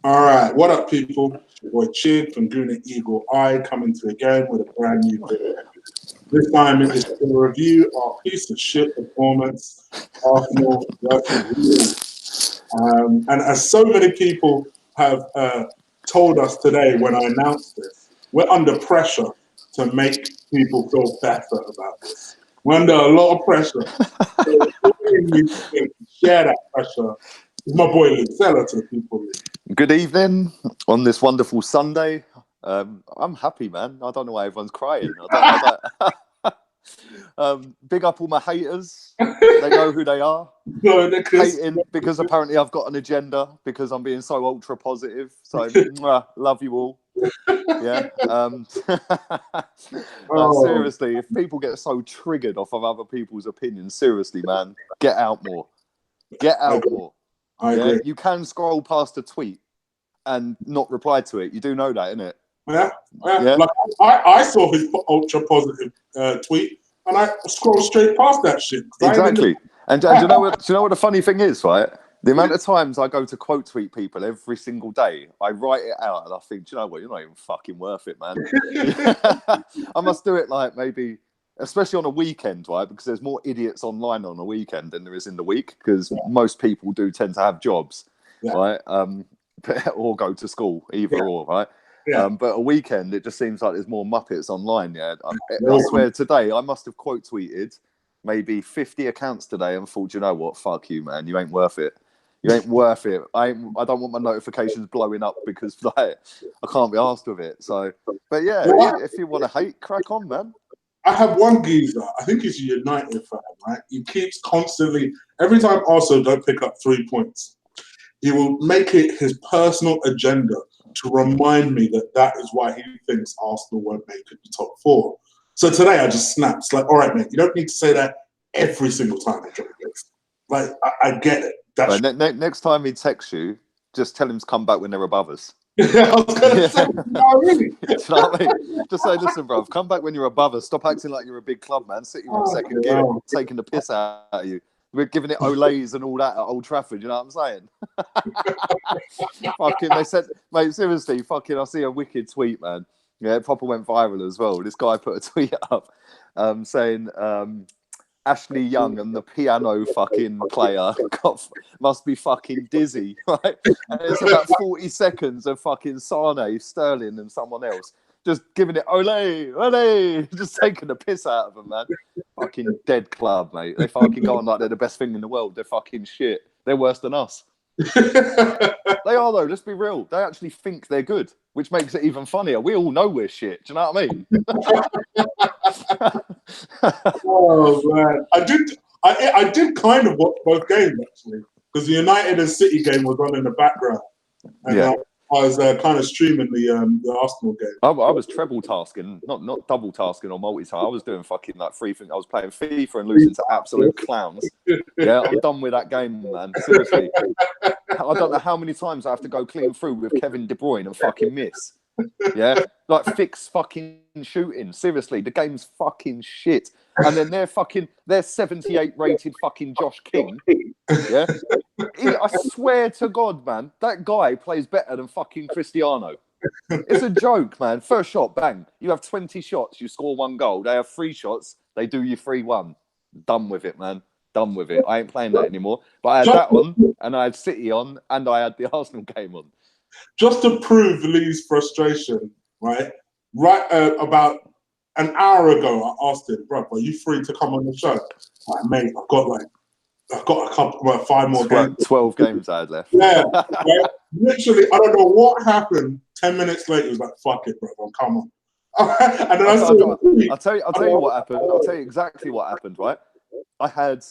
All right, what up, people? It's your boy Chig from Guna Eagle Eye coming to you again with a brand new video. This time it is to review our piece of shit performance, Arsenal versus Wolves. And as so many people have told us today when I announced this, we're under pressure to make people feel better about this. We're under a lot of pressure. So to share that pressure is my boy Lee. Sell it to the people, Lee. Good evening on this wonderful Sunday. I'm happy, man. I don't know why everyone's crying. Big up all my haters. They know who they are. Hating because apparently I've got an agenda because I'm being so ultra positive. So love you all. Yeah. Seriously, if people get so triggered off of other people's opinions, seriously, man, get out more. Get out more. I agree. You can scroll past a tweet and not reply to it. You do know that, innit? Yeah. Like, I saw his ultra positive tweet, and I scrolled straight past that shit. Exactly. And do you know what the funny thing is, right? The amount of times I go to quote tweet people every single day, I write it out and I think, do you know what? You're not even fucking worth it, man. I must do it like maybe, especially on a weekend, right? Because there's more idiots online on a weekend than there is in the week, because most people do tend to have jobs, right? Or go to school, either or, right? Yeah. But a weekend, it just seems like there's more Muppets online. Yeah, I swear today I must have quote tweeted maybe 50 accounts today and thought, you know what? Fuck you, man. You ain't worth it. You ain't worth it. I don't want my notifications blowing up because like, I can't be arsed with it. So, but yeah, if you want to hate, crack on, man. I have one geezer. I think he's a United fan, right? He keeps constantly, every time Arsenal don't pick up 3 points, he will make it his personal agenda to remind me that is why he thinks Arsenal won't make it the top 4. So today I just snapped. It's like, all right, mate, you don't need to say that every single time they drop this. Like, I get it. Right, next time he texts you, just tell him to come back when they're above us. I was going to say, no, really. Do you know what I mean? Just say, listen, bro, come back when you're above us. Stop acting like you're a big club, man. Sit you in second gear, taking the piss out of you. We're giving it Olays and all that at Old Trafford, you know what I'm saying? Fucking, they said, mate, seriously, fucking, I see a wicked tweet, man. Yeah, it proper went viral as well. This guy put a tweet up saying, Ashley Young and the piano fucking player must be fucking dizzy, right? And it's about 40 seconds of fucking Sane, Sterling and someone else just giving it ole, just taking the piss out of them, man. Fucking dead club, mate. They fucking go on like they're the best thing in the world. They're fucking shit. They're worse than us. They are, though. Let's be real. They actually think they're good, which makes it even funnier. We all know we're shit. Do you know what I mean? Oh man, I did kind of watch both games actually, because the United and City game was on in the background, and I was kind of streaming the Arsenal game. I was treble tasking, not double tasking or multitasking. I was doing fucking like 3 things. I was playing FIFA and losing to absolute clowns. Yeah, I'm done with that game, man. Seriously, I don't know how many times I have to go clean through with Kevin De Bruyne and fucking miss. Yeah, like fix fucking shooting. Seriously, the game's fucking shit. And then they're 78 rated fucking Josh King. Yeah, I swear to God, man, that guy plays better than fucking Cristiano. It's a joke, man. First shot, bang. You have 20 shots, you score 1 goal. They have 3 shots, they do you 3-1. Done with it, man. Done with it. I ain't playing that anymore. But I had that on, and I had City on, and I had the Arsenal game on. Just to prove Lee's frustration, right? About an hour ago, I asked him, bro, are you free to come on the show? Like, mate, I've got a couple, 5 more games. 12 games I had left. Yeah, right? Literally, I don't know what happened. 10 minutes later, it was like, fuck it, bro, come on. And then I'll tell you what happened. I'll tell you exactly what happened, right? I had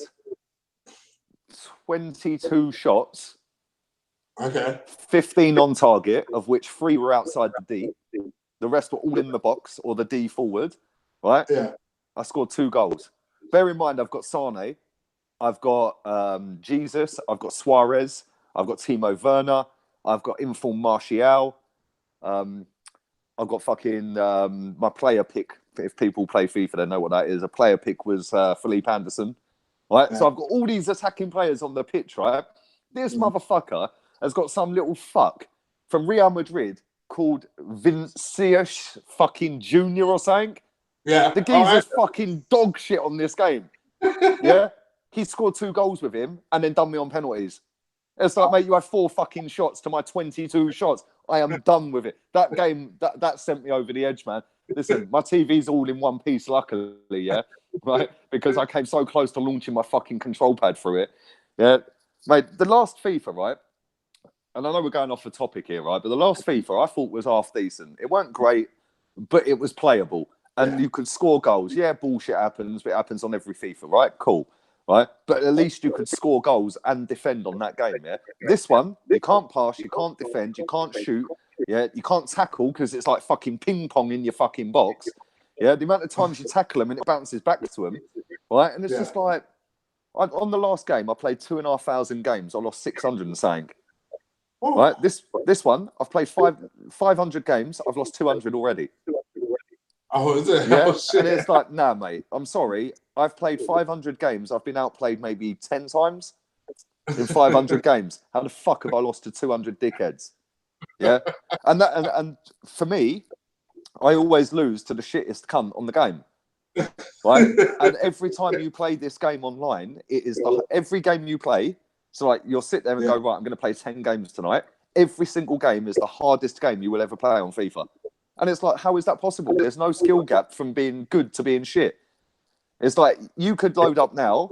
22 shots. Okay. 15 on target, of which 3 were outside the D. The rest were all in the box or the D forward, right? Yeah. I scored 2 goals. Bear in mind, I've got Sane, I've got Jesus, I've got Suarez, I've got Timo Werner, I've got Inform Martial, I've got fucking my player pick. If people play FIFA, they know what that is. A player pick was Felipe Anderson, right? Yeah. So I've got all these attacking players on the pitch, right? This motherfucker has got some little fuck from Real Madrid called Vinicius fucking Junior or something. Yeah. The geezer's fucking dog shit on this game. Yeah? He scored 2 goals with him and then done me on penalties. It's like, mate, you had 4 fucking shots to my 22 shots. I am done with it. That game, that sent me over the edge, man. Listen, my TV's all in one piece, luckily, yeah? Right? Because I came so close to launching my fucking control pad through it. Yeah? Mate, the last FIFA, right? And I know we're going off the topic here, right? But the last FIFA I thought was half decent. It weren't great, but it was playable. And you could score goals. Yeah, bullshit happens, but it happens on every FIFA, right? Cool. Right? But at least you could score goals and defend on that game, yeah? This one, you can't pass, you can't defend, you can't shoot, yeah? You can't tackle because it's like fucking ping pong in your fucking box. Yeah? The amount of times you tackle them and it bounces back to them, right? And it's just like, on the last game, I played 2,500 games. I lost 600 and something. Right? This one, I've played 500 games. I've lost 200 already. Oh, is it? Yeah? Oh, shit. And it's like, nah, mate, I'm sorry. I've played 500 games. I've been outplayed maybe 10 times in 500 games. How the fuck have I lost to 200 dickheads? Yeah? And for me, I always lose to the shittest cunt on the game. Right? And every time you play this game online, it is every game you play. So like you'll sit there and go, right, I'm going to play 10 games tonight. Every single game is the hardest game you will ever play on FIFA. And it's like, how is that possible? There's no skill gap from being good to being shit. It's like you could load up now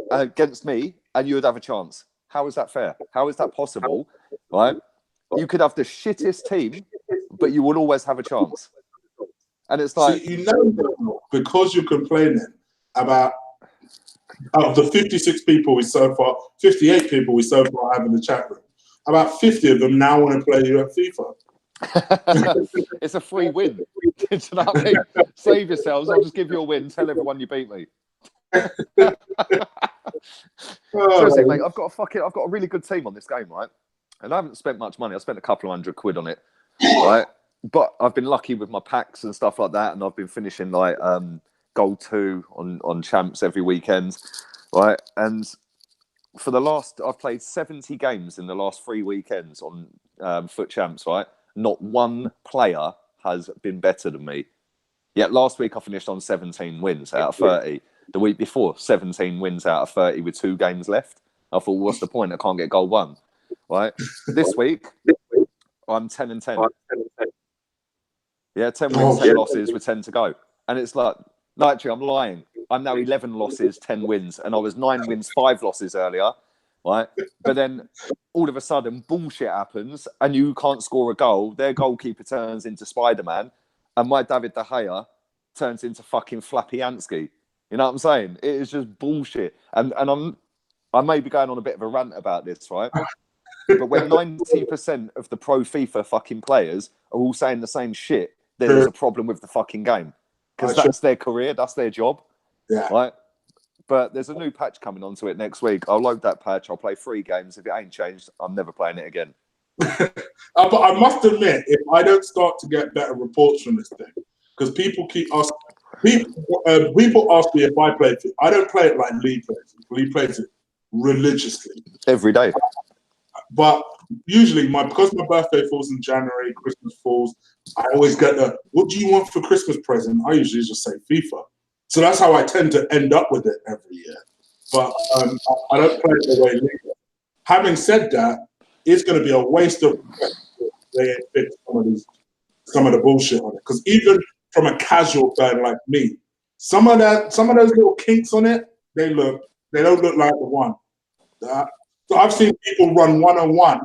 against me and you would have a chance. How is that fair? How is that possible? Right? You could have the shittest team, but you will always have a chance. And it's like... See, you know, because you're complaining about of the 56 people we so far, 58 people we so far have in the chat room, about 50 of them now want to play you at FIFA. It's a free win. Do you know what I mean? Save yourselves. I'll just give you a win. Tell everyone you beat me. Seriously, mate, I've got a really good team on this game, right? And I haven't spent much money. I spent a couple of £100 on it, right? But I've been lucky with my packs and stuff like that, and I've been finishing like Gold 2 on champs every weekend, right? And for the last, I've played 70 games in the last 3 weekends on Foot Champs, right? Not one player has been better than me. Yet last week I finished on 17 wins out of 30. The week before, 17 wins out of 30 with 2 games left. I thought, what's the point? I can't get Gold 1, right? This week, I'm 10 and 10. Yeah, 10 wins, 10 losses with 10 to go. And it's like, no, actually, I'm lying. I'm now 11 losses, 10 wins. And I was 9 wins, 5 losses earlier, right? But then all of a sudden, bullshit happens and you can't score a goal. Their goalkeeper turns into Spider-Man and my David De Gea turns into fucking Flappy Ansky. You know what I'm saying? It is just bullshit. And I may be going on a bit of a rant about this, right? But when 90% of the pro FIFA fucking players are all saying the same shit, there's a problem with the fucking game. Because that's their career, that's their job. Yeah. Right? But there's a new patch coming onto it next week. I'll load that patch. I'll play 3 games. If it ain't changed, I'm never playing it again. But I must admit, if I don't start to get better reports from this thing, because people keep asking, people ask me if I play it. I don't play it like Lee plays it. Lee plays it religiously. Every day. But usually, because my birthday falls in January, Christmas falls, I always get what do you want for Christmas present? I usually just say FIFA. So that's how I tend to end up with it every year. But I don't play it the way Lee does. Having said that, it's going to be a waste of they fix some of the bullshit on it. Because even from a casual fan like me, some of those little kinks on it, they don't look like the one. So I've seen people run 1-on-1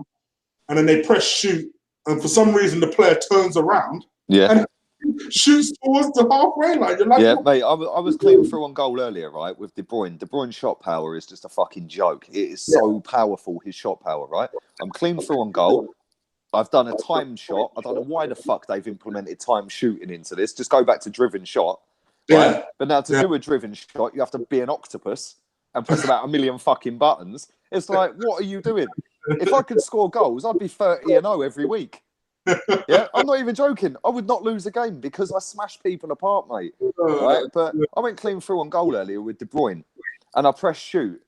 and then they press shoot, and for some reason the player turns around and shoots towards the halfway line. You're like, yeah, mate, I was clean through on goal earlier, right, with De Bruyne. De Bruyne's shot power is just a fucking joke. It is so powerful, his shot power, right? I'm clean through on goal. I've done a timed shot. I don't know why the fuck they've implemented time shooting into this. Just go back to driven shot. Right? Yeah. But now to do a driven shot, you have to be an octopus and press about 1 million fucking buttons. It's like, what are you doing? If I could score goals, I'd be 30-0 every week. Yeah, I'm not even joking. I would not lose a game because I smash people apart, mate. Right? But I went clean through on goal earlier with De Bruyne and I pressed shoot.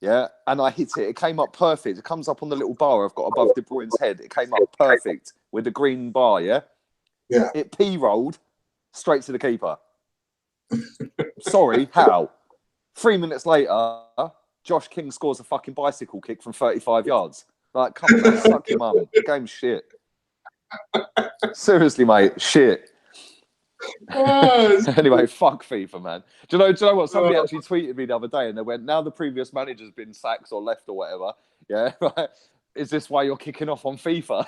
Yeah, and I hit it. It came up perfect. It comes up on the little bar I've got above De Bruyne's head. It came up perfect with the green bar, yeah? Yeah. It P-rolled straight to the keeper. Sorry, how? 3 minutes later, Josh King scores a fucking bicycle kick from 35 yards. Like, come on, man, suck your mum. The game's shit. Seriously, mate, shit. Anyway, fuck FIFA, man. Do you know what? Somebody actually tweeted me the other day and they went, now the previous manager's been sacked or left or whatever. Yeah, right. Is this why you're kicking off on FIFA?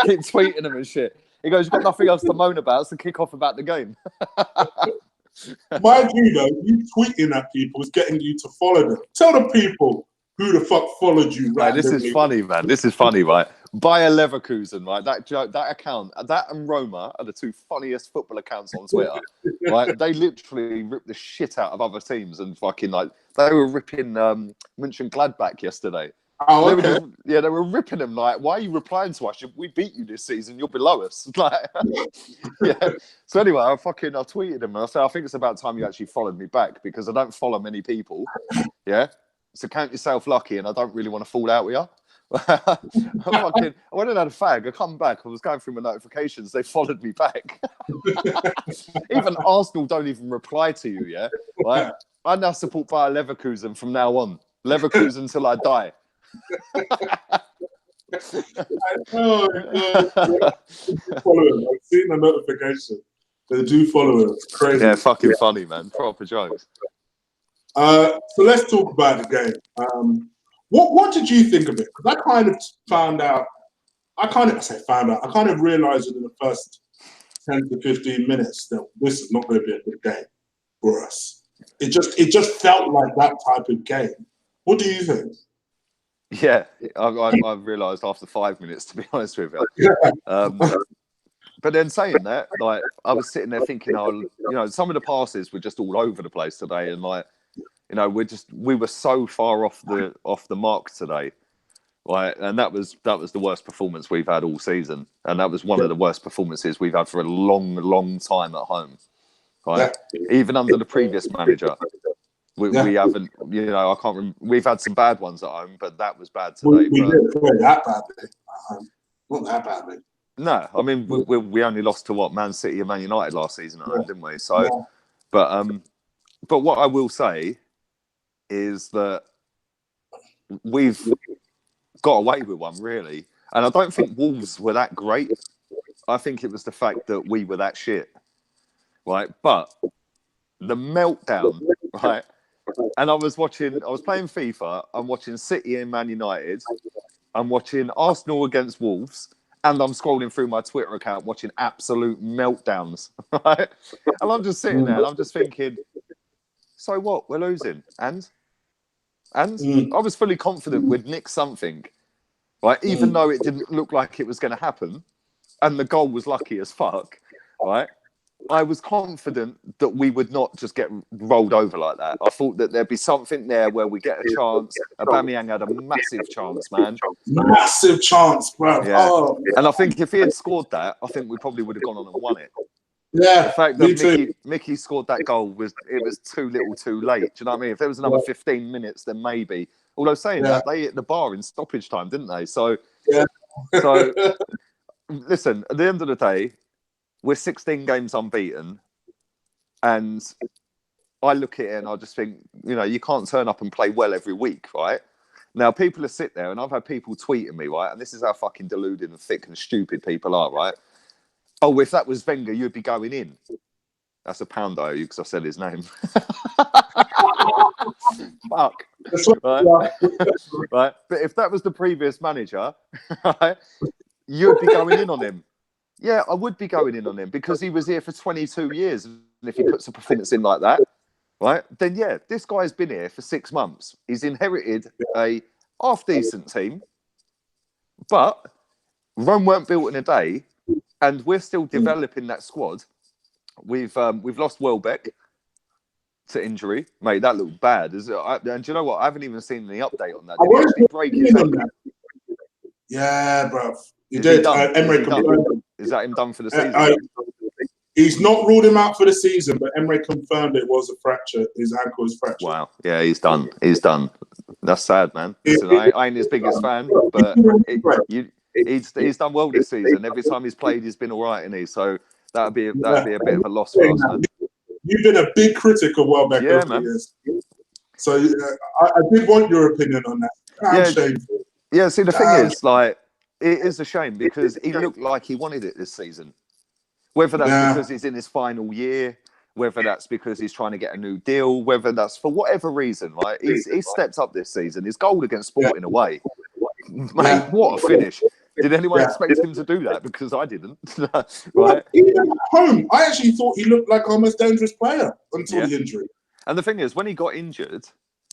Keep tweeting them and shit. He goes, you've got nothing else to moan about, so kick off about the game. Mind you, though, you tweeting at people is getting you to follow them. Tell the people who the fuck followed you, right? This is funny, man. This is funny, right? Bayer Leverkusen, right? That account, that and Roma are the two funniest football accounts on Twitter, right? They literally rip the shit out of other teams and fucking like they were ripping Mönchengladbach yesterday. Oh, okay. They were ripping them like, why are you replying to us? We beat you this season. You're below us. Like, yeah. So anyway, I tweeted him and I said, I think it's about time you actually followed me back because I don't follow many people. Yeah. So count yourself lucky, and I don't really want to fall out with you. I went and had a fag. I come back. I was going through my notifications. They followed me back. Even Arsenal don't even reply to you. Yeah. Right. I now support Bayer Leverkusen from now on. Leverkusen until I die. Oh, follow him. I've seen the notification. They do follow him. It's crazy. Yeah, fucking funny, man. Proper jokes. So let's talk about the game. What did you think of it? Because I kind of found out. I kind of realized within the first 10 to 15 minutes that this is not going to be a good game for us. It just felt like that type of game. What do you think? Yeah, I realised after 5 minutes, to be honest with you. But then saying that, like, I was sitting there thinking, some of the passes were just all over the place today, and like, we were so far off the mark today, like, and that was the worst performance we've had all season, and that was one of the worst performances we've had for a long, long time at home, right? Even under the previous manager. We haven't, I can't remember. We've had some bad ones at home, but that was bad today. We didn't play that badly. Not that badly. No, I mean, we only lost to Man City and Man United last season at home, didn't we? So, but what I will say is that we've got away with one, really. And I don't think Wolves were that great. I think it was the fact that we were that shit, right? But the meltdown, right? And I was playing FIFA, I'm watching City and Man United, I'm watching Arsenal against Wolves, and I'm scrolling through my Twitter account watching absolute meltdowns, right? And I'm just sitting there and I'm just thinking, so what? We're losing. And I was fully confident we'd nick something, right? Even though it didn't look like it was going to happen, and the goal was lucky as fuck, right? I was confident that we would not just get rolled over like that. I thought that there'd be something there where we get a chance. Aubameyang had a massive chance, man. Massive chance, bro. Yeah. Oh. And I think if he had scored that, I think we probably would have gone on and won it. Yeah. The fact that Mickey scored that goal was too little too late. Do you know what I mean? If there was another 15 minutes, then maybe. Although saying that, they hit the bar in stoppage time, didn't they? So, listen, at the end of the day, we're 16 games unbeaten, and I look at it and I just think, you can't turn up and play well every week, right? Now, people are sit there, and I've had people tweeting me, right? And this is how fucking deluded and thick and stupid people are, right? Oh, if that was Wenger, you'd be going in. That's a pound I owe you because I said his name. Fuck. Right? Right? But if that was the previous manager, right, you'd be going in on him. Yeah, I would be going in on him because he was here for 22 years. And if he puts a performance in like that, right, then yeah, this guy's been here for 6 months. He's inherited a half-decent team, but Rome weren't built in a day, and we're still developing that squad. We've lost Welbeck to injury. Mate, that looked bad. And do you know what? I haven't even seen any update on that. Did he actually break his ankle? Yeah, bro. He did. Emery confirmed. Is that him done for the season? He's not ruled him out for the season, but Emery confirmed it was a fracture. His ankle is fractured. Wow. Yeah, he's done. He's done. That's sad, man. Listen, I ain't his biggest fan, but he's done well this season. Every time he's played, he's been all right, isn't he? So that'd be a bit of a loss for us, man. You've been a big critic of Welbeck over the years. So I did want your opinion on that. Shameful. Yeah, see, the thing is, like, it is a shame because he looked like he wanted it this season. Whether that's because he's in his final year, whether that's because he's trying to get a new deal, whether that's for whatever reason, right? He's stepped up this season. His goal against Sporting away, mate, what a finish. Did anyone expect him to do that? Because I didn't. Right? Even at home, I actually thought he looked like our most dangerous player until the injury. And the thing is, when he got injured,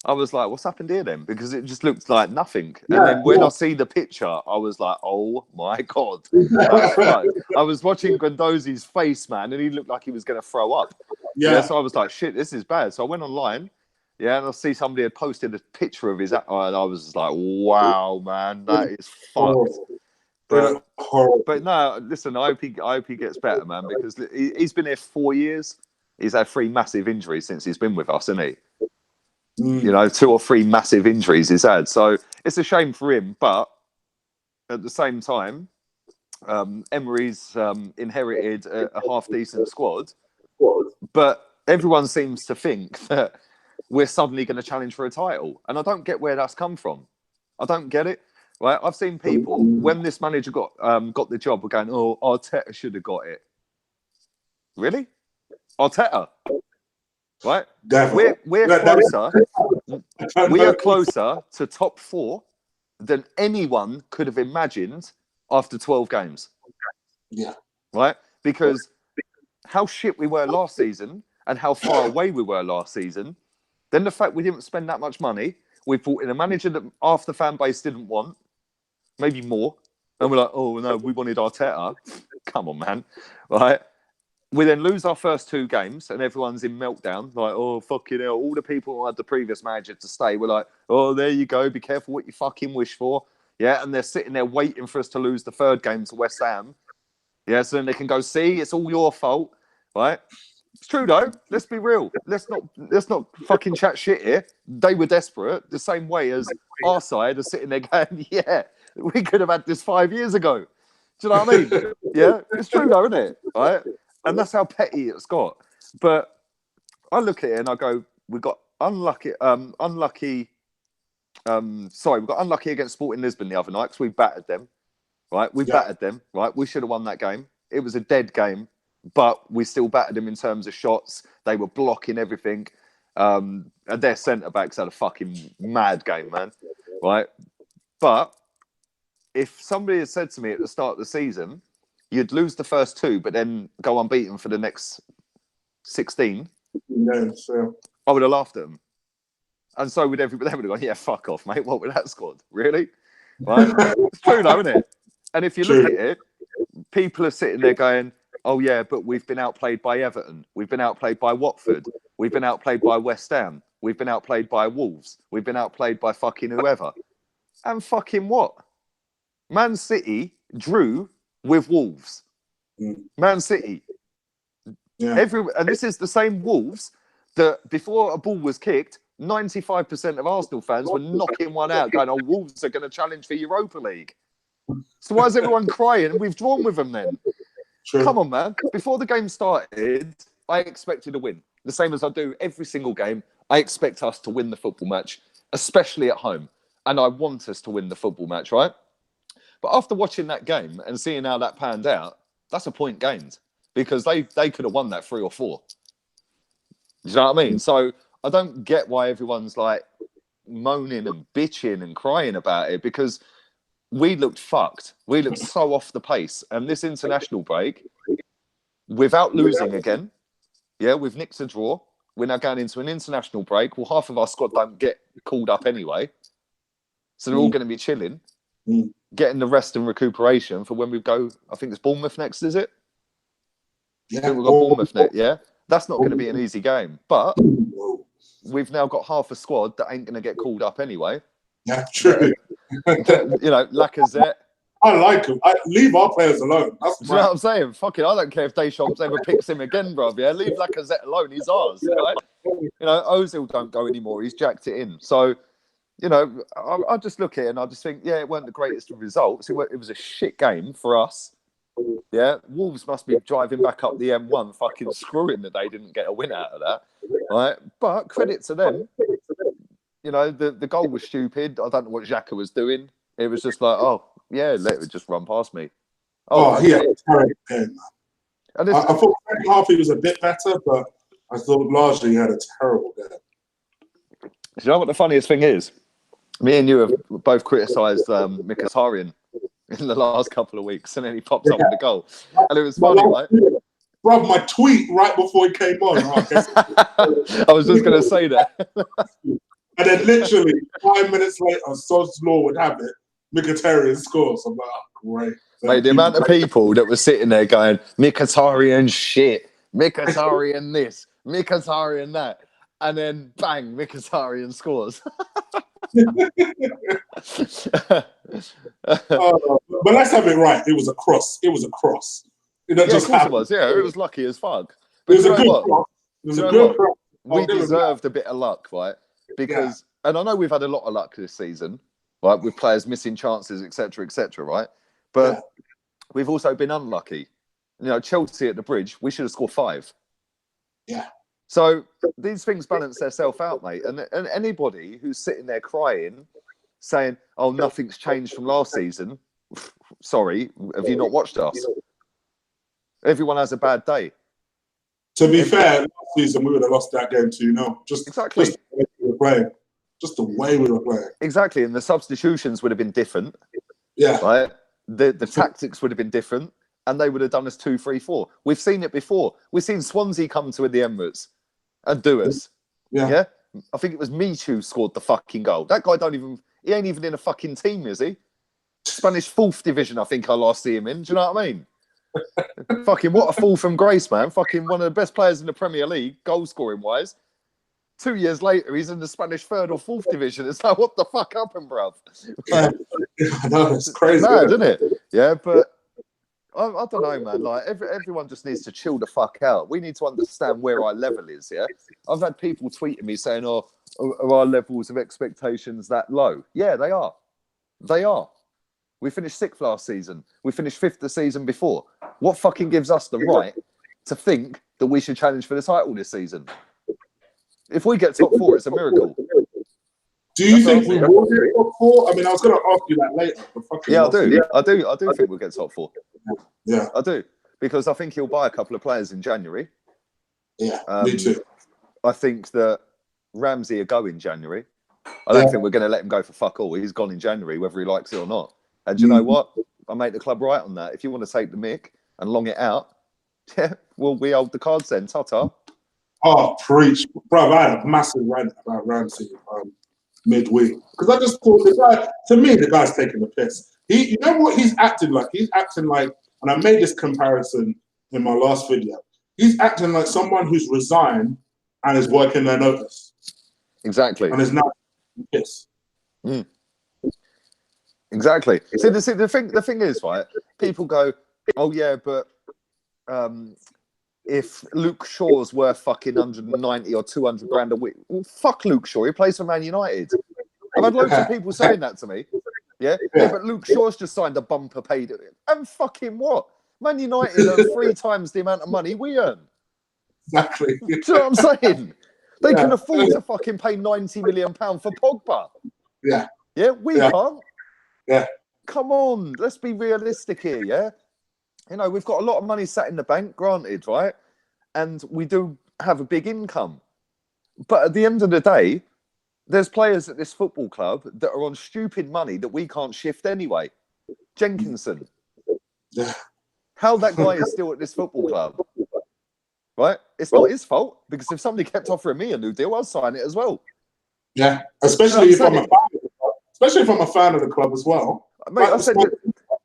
I was like, what's happened here then? Because it just looked like nothing. And then when I see the picture, I was like, oh my God. I was watching Guendouzi's face, man, and he looked like he was going to throw up. So I was like, shit, this is bad. So I went online, and I see somebody had posted a picture of his, and I was just like, wow, man, that is fucked. But no, listen, I hope he gets better, man, because he's been here 4 years. He's had 3 massive injuries since he's been with us, hasn't he? You know, 2 or 3 massive injuries he's had. So it's a shame for him. But at the same time, Emery's inherited a half-decent squad. But everyone seems to think that we're suddenly going to challenge for a title. And I don't get where that's come from. I don't get it. Right? I've seen people, when this manager got the job, were going, oh, Arteta should have got it. Really? Arteta? Right? We're closer. We are closer to top 4 than anyone could have imagined after 12 games. Yeah. Right? Because how shit we were last season and how far away we were last season, then the fact we didn't spend that much money, we brought in a manager that half the fan base didn't want, maybe more, and we're like, oh no, we wanted Arteta. Come on, man. Right? We then lose our first 2 games and everyone's in meltdown. Like, oh, fucking hell. All the people who had the previous manager to stay were like, oh, there you go. Be careful what you fucking wish for. Yeah, and they're sitting there waiting for us to lose the 3rd game to West Ham. Yeah, so then they can go, see, it's all your fault. Right? It's true, though. Let's be real. Let's not fucking chat shit here. They were desperate the same way as our side are sitting there going, yeah, we could have had this 5 years ago. Do you know what I mean? Yeah, it's true, though, isn't it? Right? And that's how petty it's got. But I look at it and I go, we got unlucky. We got unlucky against Sporting Lisbon the other night because we battered them. Right? We battered them. Right? We should have won that game. It was a dead game, but we still battered them in terms of shots. They were blocking everything. And their centre-backs had a fucking mad game, man. Right? But if somebody had said to me at the start of the season, you'd lose the first 2, but then go unbeaten for the next 16. I would have laughed at them. And so would everybody. They would have gone, yeah, fuck off, mate. What with that squad? Really? Right? It's true, though, isn't it? And if you look at it, people are sitting there going, oh, yeah, but we've been outplayed by Everton. We've been outplayed by Watford. We've been outplayed by West Ham. We've been outplayed by Wolves. We've been outplayed by fucking whoever. And fucking what? Man City drew with Wolves. Man City. And this is the same Wolves that before a ball was kicked, 95% of Arsenal fans were knocking one out, going, oh, Wolves are going to challenge for Europa League. So why is everyone crying? We've drawn with them then. True. Come on, man. Before the game started, I expected a win. The same as I do every single game. I expect us to win the football match, especially at home. And I want us to win the football match, right? But after watching that game and seeing how that panned out, that's a point gained because they could have won that 3 or 4. Do you know what I mean? So I don't get why everyone's like moaning and bitching and crying about it because we looked fucked. We looked so off the pace. And this international break, without losing again, we've nicked a draw. We're now going into an international break. Well, half of our squad don't get called up anyway. So they're all going to be chilling. Getting the rest and recuperation for when we go. I think it's Bournemouth next, is it? Yeah, I think we've got Bournemouth next. Yeah, that's not going to be an easy game, but we've now got half a squad that ain't going to get called up anyway. Yeah, true. You know, Lacazette. I like him. Leave our players alone. That's you know what I'm saying? Fucking, I don't care if Deschamps ever picks him again, bruv. Yeah, leave Lacazette alone. He's ours, right? You know, Ozil don't go anymore. He's jacked it in. So, you know, I just look at it and I just think, yeah, it weren't the greatest of results. It was a shit game for us. Yeah, Wolves must be driving back up the M1, fucking screwing that they didn't get a win out of that, right? But credit to them. You know, the goal was stupid. I don't know what Xhaka was doing. It was just like, oh, yeah, let it just run past me. He had a terrible game, man. I thought second half he was a bit better, but I thought largely he had a terrible game. Do you know what the funniest thing is? Me and you have both criticised Mkhitaryan in the last couple of weeks, and then he popped up with the goal. And it was funny, right? Bro, my tweet right before he came on. I was just going to say that. And then literally 5 minutes later, Sod's Law would have it, Mkhitaryan scores. I'm like, oh, great. Mate, the amount of people that were sitting there going, Mkhitaryan shit, Mkhitaryan this, Mkhitaryan that. And then, bang, Mkhitaryan scores. But let's have it right. It was a cross. It was a cross. It just happened. It was. Yeah, it was lucky as fuck. But it was a good cross. It was a good cross. We deserved a bit of luck, right? Because, and I know we've had a lot of luck this season, right? With players missing chances, etc., right? But we've also been unlucky. You know, Chelsea at the Bridge, we should have scored 5. Yeah. So these things balance themselves out, mate. And anybody who's sitting there crying, saying, "Oh, nothing's changed from last season," sorry, have you not watched us? Everyone has a bad day. To be fair, last season we would have lost that game too. Exactly. Just the way we were playing. Just the way we were playing. Exactly, and the substitutions would have been different. Yeah. Right. The tactics would have been different, and they would have done us 2-3-4. We've seen it before. We've seen Swansea come to the Emirates and do us. Yeah. I think it was Michu who scored the fucking goal. That guy he ain't even in a fucking team, is he? Spanish 4th division, I think I last see him in. Do you know what I mean? Fucking what a fall from grace, man. Fucking one of the best players in the Premier League, goal scoring wise. 2 years later, he's in the Spanish 3rd or 4th division. It's like, what the fuck happened, bruv? I know, it's crazy. It's mad, isn't it? Yeah, but I don't know, man. Like everyone just needs to chill the fuck out. We need to understand where our level is. Yeah, I've had people tweeting me saying, "Oh, are our levels of expectations that low?" Yeah, they are. They are. We finished 6th last season. We finished 5th the season before. What fucking gives us the right to think that we should challenge for the title this season? If we get top 4, it's a miracle. Do you think we will get top 4? I mean, I was going to ask you that later. Yeah, I do. I do think we'll get top 4. Yeah, I do, because I think he'll buy a couple of players in January. Yeah, me too. I think that Ramsey will go in January. I don't think we're going to let him go for fuck all. He's gone in January, whether he likes it or not. And you know what? I make the club right on that. If you want to take the mick and long it out, yeah, well, we hold the cards then. Ta-ta. Oh, preach. Bro, I had a massive rant about Ramsey midweek. Because I just thought the guy's taking the piss. You know what he's acting like? He's acting like, and I made this comparison in my last video, he's acting like someone who's resigned and is working their notice. Exactly. And is now piss. Exactly. See, the thing is, right, people go, oh, yeah, but if Luke Shaw's worth fucking 190 or 200 grand a week, well, fuck Luke Shaw. He plays for Man United. I've had loads of people saying that to me. Yeah, but Luke Shaw's just signed a bumper paid. And fucking what? Man United earn 3 times the amount of money we earn. Exactly. Do you know what I'm saying? They can afford to fucking pay £90 million for Pogba. Yeah. Yeah, we can't. Yeah. Come on, let's be realistic here, yeah? You know, we've got a lot of money sat in the bank, granted, right? And we do have a big income. But at the end of the day, there's players at this football club that are on stupid money that we can't shift anyway. Jenkinson. Yeah. How that guy is still at this football club, right? It's not his fault, because if somebody kept offering me a new deal, I'll sign it as well. Yeah, especially if I'm a fan of the club as well. Mate, I said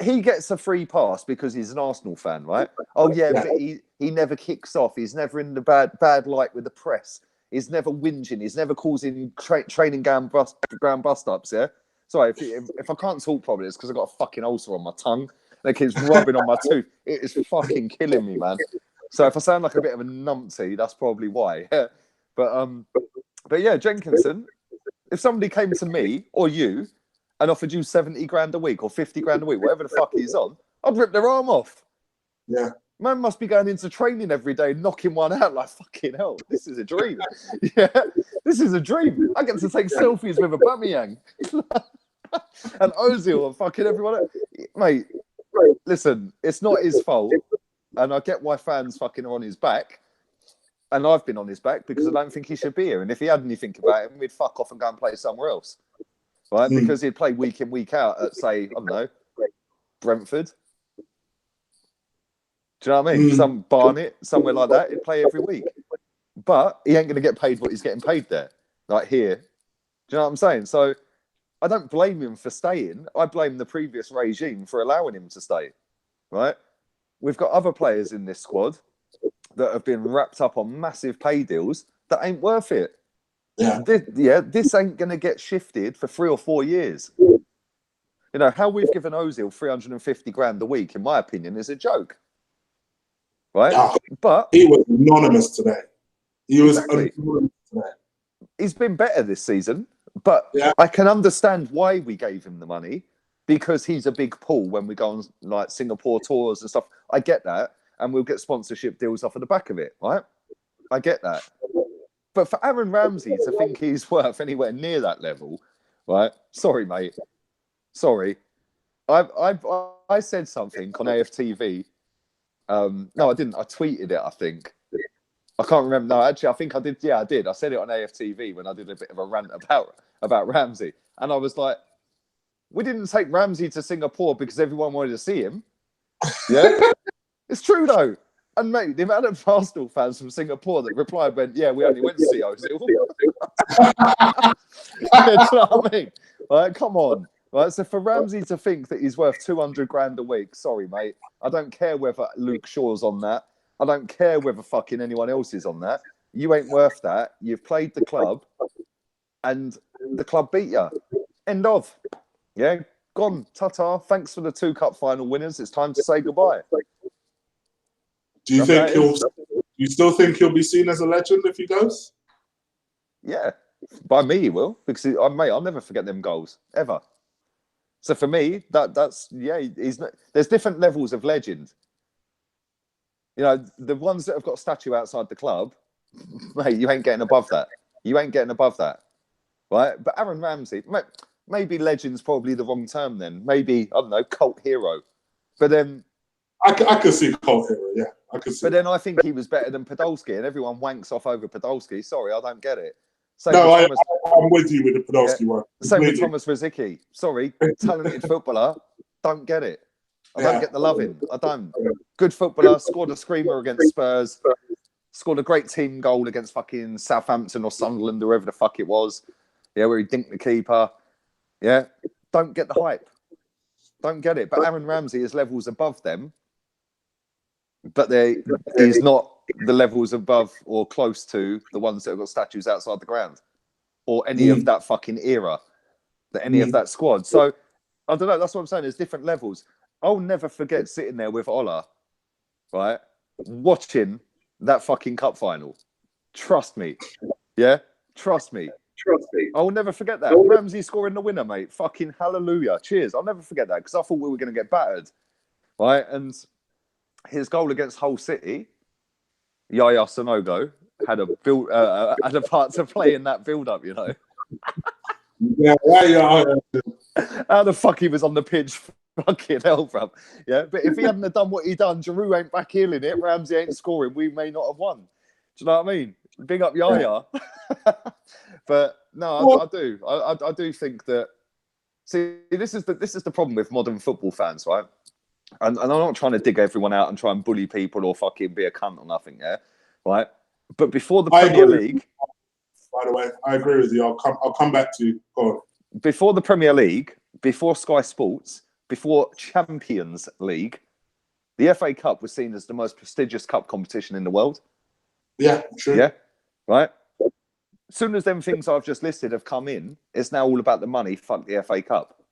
he gets a free pass because he's an Arsenal fan, right? Oh yeah, but he never kicks off. He's never in the bad light with the press. He's never whinging. He's never causing training ground bust ups. Yeah. Sorry, if I can't talk properly, it's because I've got a fucking ulcer on my tongue. And it keeps rubbing on my tooth. It is fucking killing me, man. So if I sound like a bit of a numpty, that's probably why. But yeah, Jenkinson, if somebody came to me or you and offered you 70 grand a week or 50 grand a week, whatever the fuck he's on, I'd rip their arm off. Yeah. Man must be going into training every day, knocking one out like fucking hell. This is a dream. Yeah, this is a dream. I get to take selfies with Aubameyang and Ozil and fucking everyone else. Mate, listen, it's not his fault. And I get why fans fucking are on his back. And I've been on his back because I don't think he should be here. And if he had anything about him, we'd fuck off and go and play somewhere else. Right? Because he'd play week in, week out at, say, I don't know, Brentford. Do you know what I mean? Some Barnet, somewhere like that. He'd play every week. But he ain't going to get paid what he's getting paid there. Like here. Do you know what I'm saying? So I don't blame him for staying. I blame the previous regime for allowing him to stay. Right? We've got other players in this squad that have been wrapped up on massive pay deals that ain't worth it. Yeah. This ain't going to get shifted for 3 or 4 years. You know, how we've given Ozil 350 grand a week, in my opinion, is a joke. Right? Oh, but he was anonymous today. Anonymous today. He's been better this season, but I can understand why we gave him the money because he's a big pull when we go on like Singapore tours and stuff. I get that. And we'll get sponsorship deals off of the back of it, right? I get that. But for Aaron Ramsey to think he's worth anywhere near that level, right? Sorry, mate. Sorry. I said something on AFTV. No, I didn't. I tweeted it, I think. I can't remember. No, actually, I think I did. Yeah, I did. I said it on AFTV when I did a bit of a rant about Ramsey. And I was like, we didn't take Ramsey to Singapore because everyone wanted to see him. Yeah? It's true, though. And, mate, the amount of Arsenal fans from Singapore that replied, went, yeah, we only went to see Ozil. Do you know what I mean? Right, come on. Right, so for Ramsey to think that he's worth 200 grand a week, sorry, mate. I don't care whether Luke Shaw's on that. I don't care whether fucking anyone else is on that. You ain't worth that. You've played the club, and the club beat you. End of. Yeah, gone. Ta-ta. Thanks for the 2 cup final winners. It's time to say goodbye. Do you still think he'll be seen as a legend if he goes? Yeah, by me he will, because mate, I'll never forget them goals ever. So for me, that's there's different levels of legend. You know, the ones that have got a statue outside the club, mate, you ain't getting above that. You ain't getting above that, right? But Aaron Ramsey, maybe legend's probably the wrong term. Then maybe I don't know, cult hero. But then I could see cult hero, yeah. I could see. But then I think he was better than Podolski, and everyone wanks off over Podolski. Sorry, I don't get it. I'm with you with the Podolski one. Same with Thomas Rosicky. Sorry, talented footballer. Don't get it. I don't get the loving. I don't. Good footballer, scored a screamer against Spurs, scored a great team goal against fucking Southampton or Sunderland, or whoever the fuck it was. Yeah, where he dinked the keeper. Yeah, don't get the hype. Don't get it. But Aaron Ramsey is levels above them. But he's not the levels above or close to the ones that have got statues outside the ground or any of that fucking era, any of that squad. So, I don't know. That's what I'm saying. There's different levels. I'll never forget sitting there with Ola, right, watching that fucking cup final. Trust me. Yeah? Trust me. I'll never forget that. Ramsey scoring the winner, mate. Fucking hallelujah. Cheers. I'll never forget that because I thought we were going to get battered, right? And his goal against Hull City, Yaya Sanogo had a part to play in that build-up, you know. Yeah, How the fuck he was on the pitch, fucking hell, bruv. Yeah, but if he hadn't have done what he done, Giroud ain't back healing it, Ramsey ain't scoring, we may not have won. Do you know what I mean? Big up Yaya. But no, I do. I do think that. See, this is the problem with modern football fans, right? And I'm not trying to dig everyone out and try and bully people or fucking be a cunt or nothing, yeah? Right? But before the Premier League... By the way, I agree with you. I'll come back to you. Go on. Before the Premier League, before Sky Sports, before Champions League, the FA Cup was seen as the most prestigious cup competition in the world. Yeah, true. Yeah? Right? As soon as them things I've just listed have come in, it's now all about the money. Fuck the FA Cup.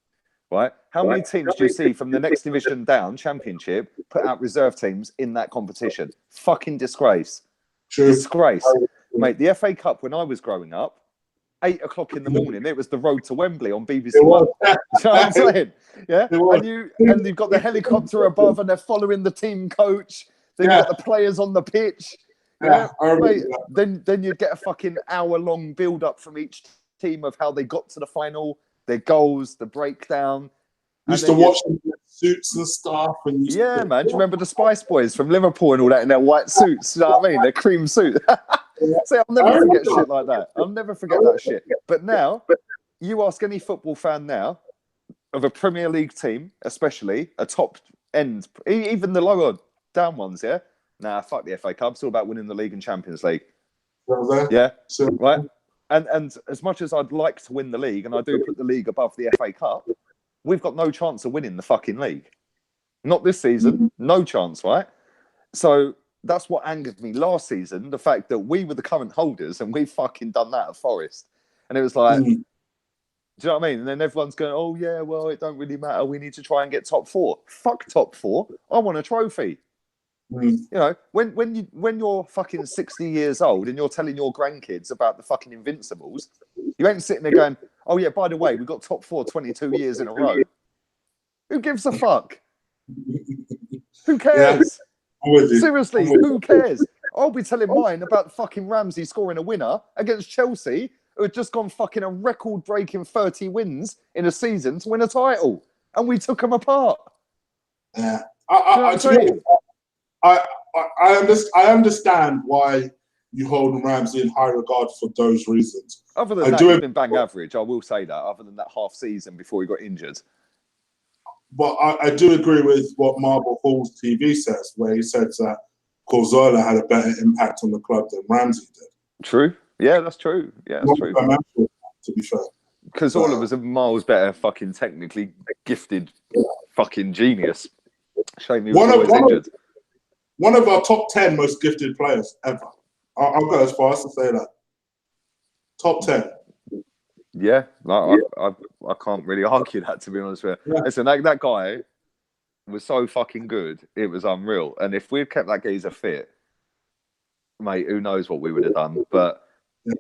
Right? How many teams do you see from the next division down, Championship, put out reserve teams in that competition? Fucking disgrace. True. Disgrace. Mate, the FA Cup when I was growing up, 8 o'clock in the morning, it was the road to Wembley on BBC One. Do you know what I'm saying? Yeah? And you've got the helicopter above and they're following the team coach. Then you've got the players on the pitch. Yeah, mate, then you'd get a fucking hour-long build-up from each team of how they got to the final, their goals, the breakdown. Used to watch them in suits and stuff. And man. Do you remember the Spice Boys from Liverpool and all that in their white suits? You know what I mean? Their cream suit. See, I'll never forget shit like that. I'll never forget that shit. But now, you ask any football fan now of a Premier League team, especially a top end, even the lower down ones, yeah? Nah, fuck the FA Cup. It's all about winning the league and Champions League. Yeah, right? And as much as I'd like to win the league, and I do put the league above the FA Cup, we've got no chance of winning the fucking league. Not this season. No chance, right? So that's what angered me last season, the fact that we were the current holders and we fucking done that at Forest. And it was like, do you know what I mean? And then everyone's going, oh, yeah, well, it don't really matter. We need to try and get top 4. Fuck top 4. I want a trophy. You know, when you're fucking 60 years old and you're telling your grandkids about the fucking Invincibles, you ain't sitting there going, oh yeah, by the way, we got top 4 22 years in a row. Who gives a fuck? Who cares? Seriously, who cares? I'll be telling mine about fucking Ramsey scoring a winner against Chelsea, who had just gone fucking a record-breaking 30 wins in a season to win a title, and we took them apart. Yeah, I understand why you hold Ramsey in high regard for those reasons. Other than that, he's been bang average. I will say that. Other than that half season before he got injured. But I do agree with what Marble Hall's TV says, where he said that Cazorla had a better impact on the club than Ramsey did. True. Yeah, that's true. Yeah, that's true. To be fair. Cazorla was a miles better fucking technically gifted fucking genius. Shame he was always injured. One of our top 10 most gifted players ever. I'll go as far as to say that. Top 10. Yeah, I can't really argue that, to be honest with you. Yeah. Listen, that guy was so fucking good. It was unreal. And if we'd kept that geezer fit, mate, who knows what we would have done. But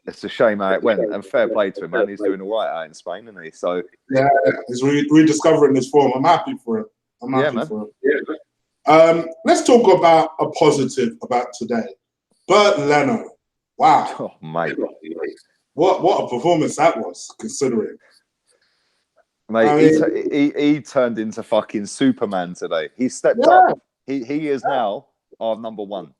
it's a shame how it went. And fair play to him, man. He's doing all right out in Spain, isn't he? So yeah, he's rediscovering his form. I'm happy for it. I'm happy for it. Yeah. Let's talk about a positive about today. Bert Leno. Wow. Oh, mate. What a performance that was, considering. Mate, he turned into fucking Superman today. He stepped up. He is now our number one.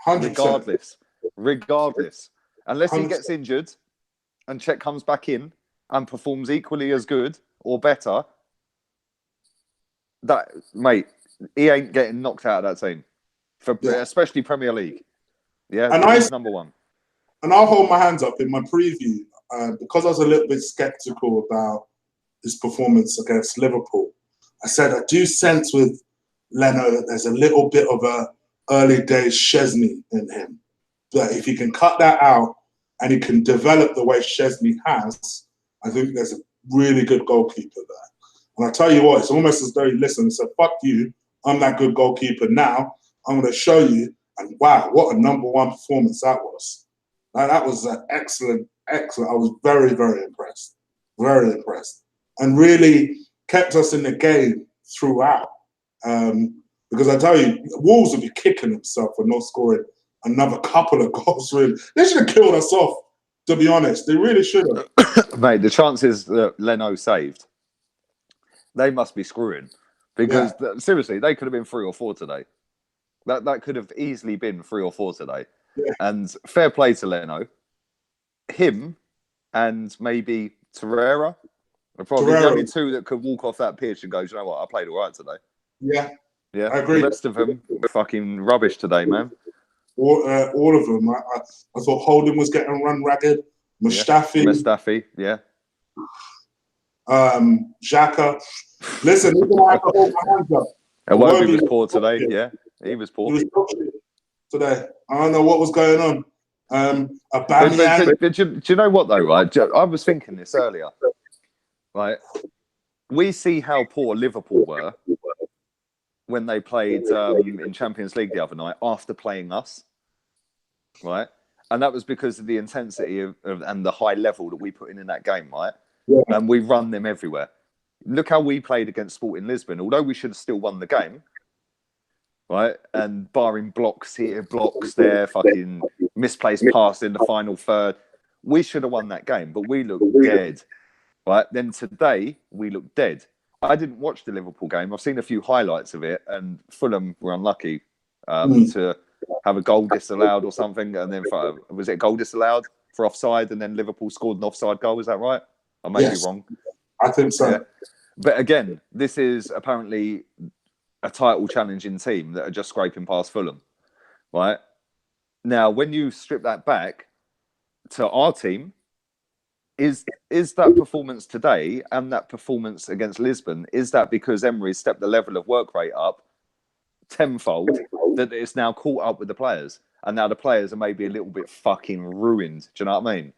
100%. Regardless. Unless 100%. he gets injured and Czech comes back in and performs equally as good or better, that mate, he ain't getting knocked out of that team. Especially Premier League. Yeah, and he's number one. And I'll hold my hands up in my preview because I was a little bit sceptical about his performance against Liverpool. I said I do sense with Leno that there's a little bit of a early days Chesney in him. But if he can cut that out and he can develop the way Chesney has, I think there's a really good goalkeeper there. And I tell you what, it's almost as though he listened and said, fuck you, I'm that good goalkeeper now. I'm going to show you. And wow, what a number one performance that was. That was excellent. I was very, very impressed. Very impressed. And really kept us in the game throughout. Because I tell you, Wolves would be kicking themselves for not scoring another couple of goals. Really, they should have killed us off, to be honest. They really should have. Mate, the chances that Leno saved, they must be screwing. Because seriously, they could have been 3 or 4 today. That could have easily been 3 or 4 today. Yeah. And fair play to Leno. Him and maybe Torreira are probably the only two that could walk off that pitch and go, you know what, I played all right today. Yeah. Yeah. I agree. The rest of them were fucking rubbish today, man. All of them. I thought Holding was getting run ragged. Mustafi, yeah. Xhaka. Listen, you're going to have to hold my hands up. Iwobi was poor today, yeah. He was poor. He was today. I don't know what was going on. Aubameyang. But do you know what though, right? I was thinking this earlier, right? We see how poor Liverpool were when they played in Champions League the other night after playing us, right? And that was because of the intensity and the high level that we put in that game, right? Yeah. And we run them everywhere. Look how we played against Sporting Lisbon. Although we should have still won the game, right? And barring blocks here, blocks there, fucking misplaced pass in the final third, we should have won that game. But we looked dead, right? Then today we looked dead. I didn't watch the Liverpool game. I've seen a few highlights of it, and Fulham were unlucky to have a goal disallowed or something. And then was it a goal disallowed for offside? And then Liverpool scored an offside goal. Is that right? I may be wrong. I think so. Yeah. But again, this is apparently a title challenging team that are just scraping past Fulham, right? Now, when you strip that back to our team, is that performance today and that performance against Lisbon, is that because Emery stepped the level of work rate up tenfold that it's now caught up with the players? And now the players are maybe a little bit fucking ruined. Do you know what I mean?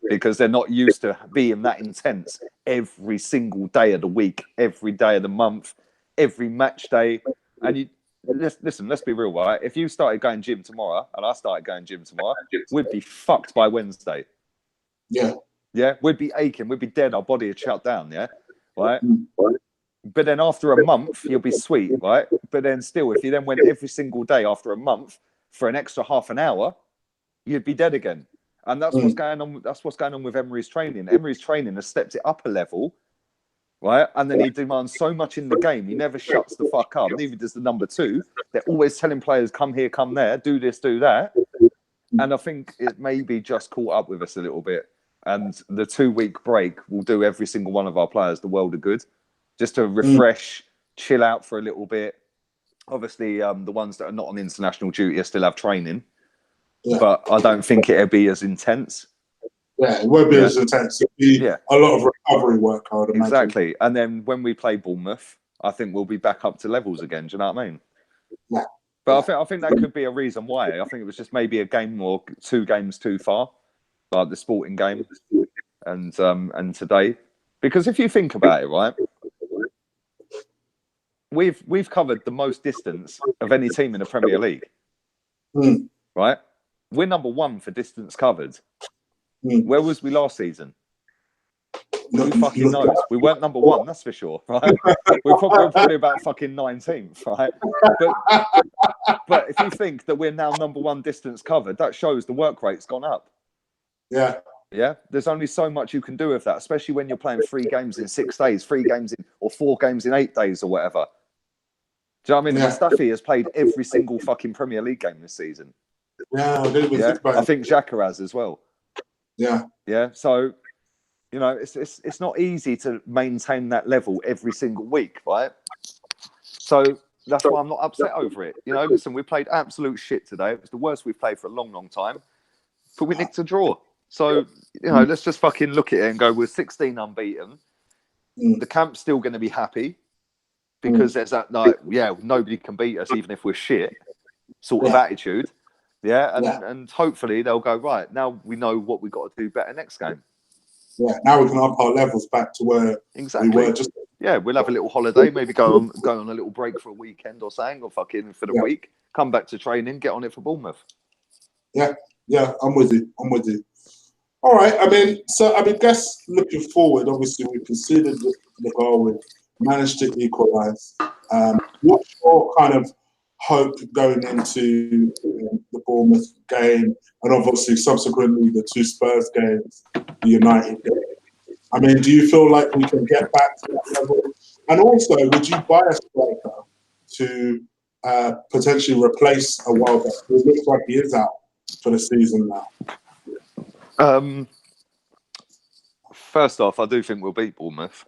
Because they're not used to being that intense every single day of the week, every day of the month, every match day. And listen, let's be real, right? If you started going gym tomorrow and I started going gym tomorrow, we'd be fucked by Wednesday. Yeah. Yeah, we'd be aching, we'd be dead, our body would shut down, yeah? Right? But then after a month, you'll be sweet, right? But then still, if you then went every single day after a month for an extra half an hour, you'd be dead again. And that's what's going on. That's what's going on with Emery's training. Emery's training has stepped it up a level, right? And then he demands so much in the game. He never shuts the fuck up. Neither does the number two. They're always telling players, come here, come there, do this, do that. And I think it may be just caught up with us a little bit. And the 2-week break will do every single one of our players the world of good. Just to refresh, chill out for a little bit. Obviously, the ones that are not on international duty still have training. Yeah. But I don't think it'll be as intense. Yeah, it won't be as intense. It'll be a lot of recovery work, I would imagine. Exactly. And then when we play Bournemouth, I think we'll be back up to levels again. Do you know what I mean? Yeah. But I think that could be a reason why. I think it was just maybe a game or 2 games too far, like the Sporting game and today. Because if you think about it, right, we've covered the most distance of any team in the Premier League. Right? We're number 1 for distance covered. Where was we last season? Who fucking knows? We weren't number 1, that's for sure, right? We're probably about fucking 19th, right? But if you think that we're now number 1 distance covered, that shows the work rate's gone up. Yeah. Yeah? There's only so much you can do with that, especially when you're playing 3 games in 6 days, 3 games in, or 4 games in 8 days or whatever. Do you know what I mean? Yeah. Mustafi has played every single fucking Premier League game this season. Yeah, I think Xhaka has as well. Yeah. Yeah. So, you know, it's not easy to maintain that level every single week, right? So that's why I'm not upset over it. You know, listen, we played absolute shit today. It was the worst we've played for a long, long time. But we nicked a draw. So, you know, let's just fucking look at it and go, we're 16 unbeaten. The camp's still going to be happy because there's that, like, nobody can beat us even if we're shit sort of attitude. Yeah, and hopefully they'll go, right, now we know what we've got to do better next game. Yeah, now we can up our levels back to where we were just... Yeah, we'll have a little holiday, maybe go on a little break for a weekend or something, or fucking for the week, come back to training, get on it for Bournemouth. Yeah, I'm with you. All right, I mean, guess looking forward, obviously we conceded the goal, we managed to equalise. What's your kind of hope going into the Bournemouth game and obviously subsequently the 2 Spurs games, the United game? I mean, do you feel like we can get back to that level? And also, would you buy a striker to potentially replace a Welbeck, who looks like he is out for the season now? First off, I do think we'll beat Bournemouth.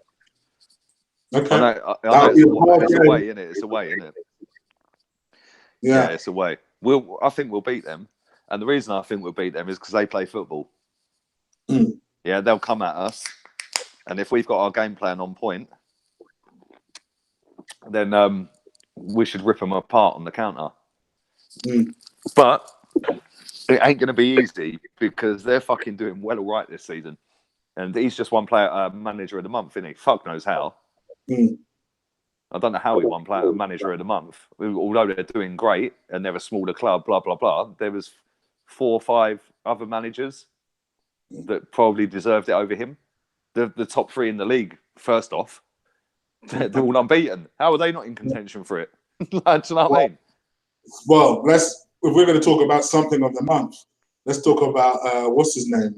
Okay. I know it's away, isn't it? It's away, isn't it? Yeah, it's away. I think we'll beat them. And the reason I think we'll beat them is because they play football. Yeah, they'll come at us. And if we've got our game plan on point, then we should rip them apart on the counter. But It ain't going to be easy because they're fucking doing well all right this season. And he's just one manager of the month, isn't he? Fuck knows how. Mm. I don't know how he won manager of the month. Although they're doing great and they're a smaller club, blah, blah, blah. There was 4 or 5 other managers that probably deserved it over him. The top 3 in the league, first off, they're all unbeaten. How are they not in contention for it? Do you know what I mean? Well, if we're going to talk about something of the month, let's talk about what's his name,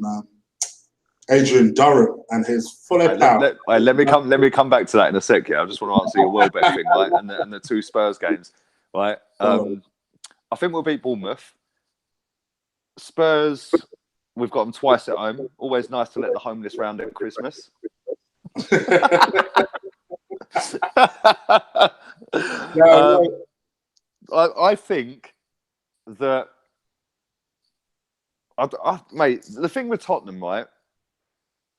Adrian Durham and his full power. Let me come back to that in a sec. Yeah, I just want to answer your world bet thing, right? And the 2 Spurs games, right? I think we'll beat Bournemouth. Spurs, we've got them twice at home. Always nice to let the homeless round at Christmas. I think that, mate, the thing with Tottenham, right,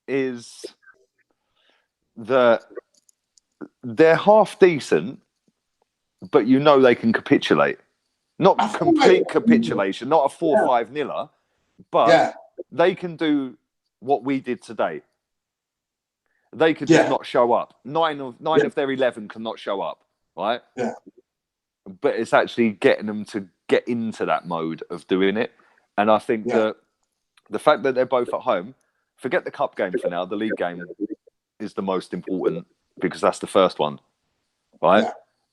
is that they're half decent, but you know they can capitulate. Not complete capitulation, not a 4-5 niller, but they can do what we did today. They could just not show up. 9 of their 11 cannot show up, right? Yeah. But it's actually getting them to get into that mode of doing it. And I think that the fact that they're both at home, forget the cup game for now. The league game is the most important because that's the first one, right? Yeah.